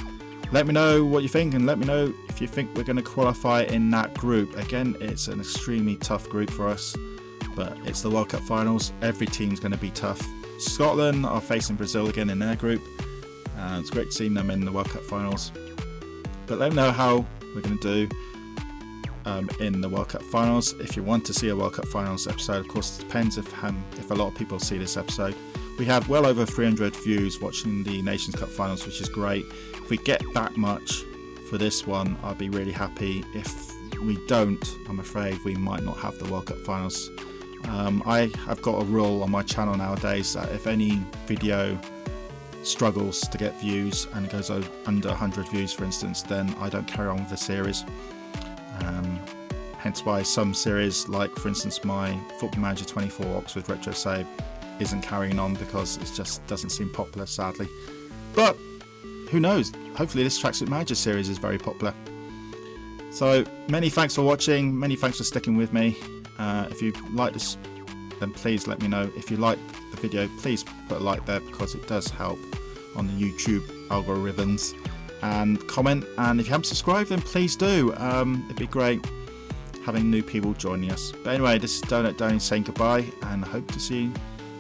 Speaker 1: Let me know what you think, and let me know if you think we're going to qualify in that group. Again, it's an extremely tough group for us, but it's the World Cup finals. Every team's going to be tough. Scotland are facing Brazil again in their group, and it's great seeing them in the World Cup finals. But let me know how we're going to do in the World Cup finals. If you want to see a World Cup finals episode, of course it depends if a lot of people see this episode. We had well over 300 views watching the Nations Cup finals, which is great. If we get that much for this one, I'll be really happy. If we don't, I'm afraid we might not have the World Cup finals. I have got a rule on my channel nowadays that if any video struggles to get views and it goes under 100 views, for instance, then I don't carry on with the series. Hence why some series, like for instance my Football Manager 24 Oxford Retro Save, isn't carrying on because it just doesn't seem popular, sadly. But who knows, hopefully this Tracksuit Manager series is very popular. So many thanks for watching, many thanks for sticking with me. If you like this, then please let me know. If you like the video, please put a like there, because it does help on the YouTube algorithms. And comment, and if you haven't subscribed, then please do. It'd be great having new people joining us. But anyway, this is Donut Donny saying goodbye, and I hope to see you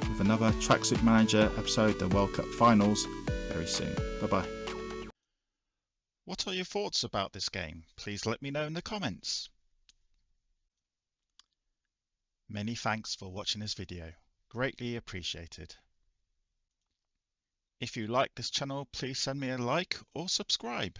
Speaker 1: with another Tracksuit Manager episode, the World Cup finals, very soon. Bye bye. What are your thoughts about this game? Please let me know in the comments. Many thanks for watching this video, greatly appreciated. If you like this channel, please send me a like or subscribe.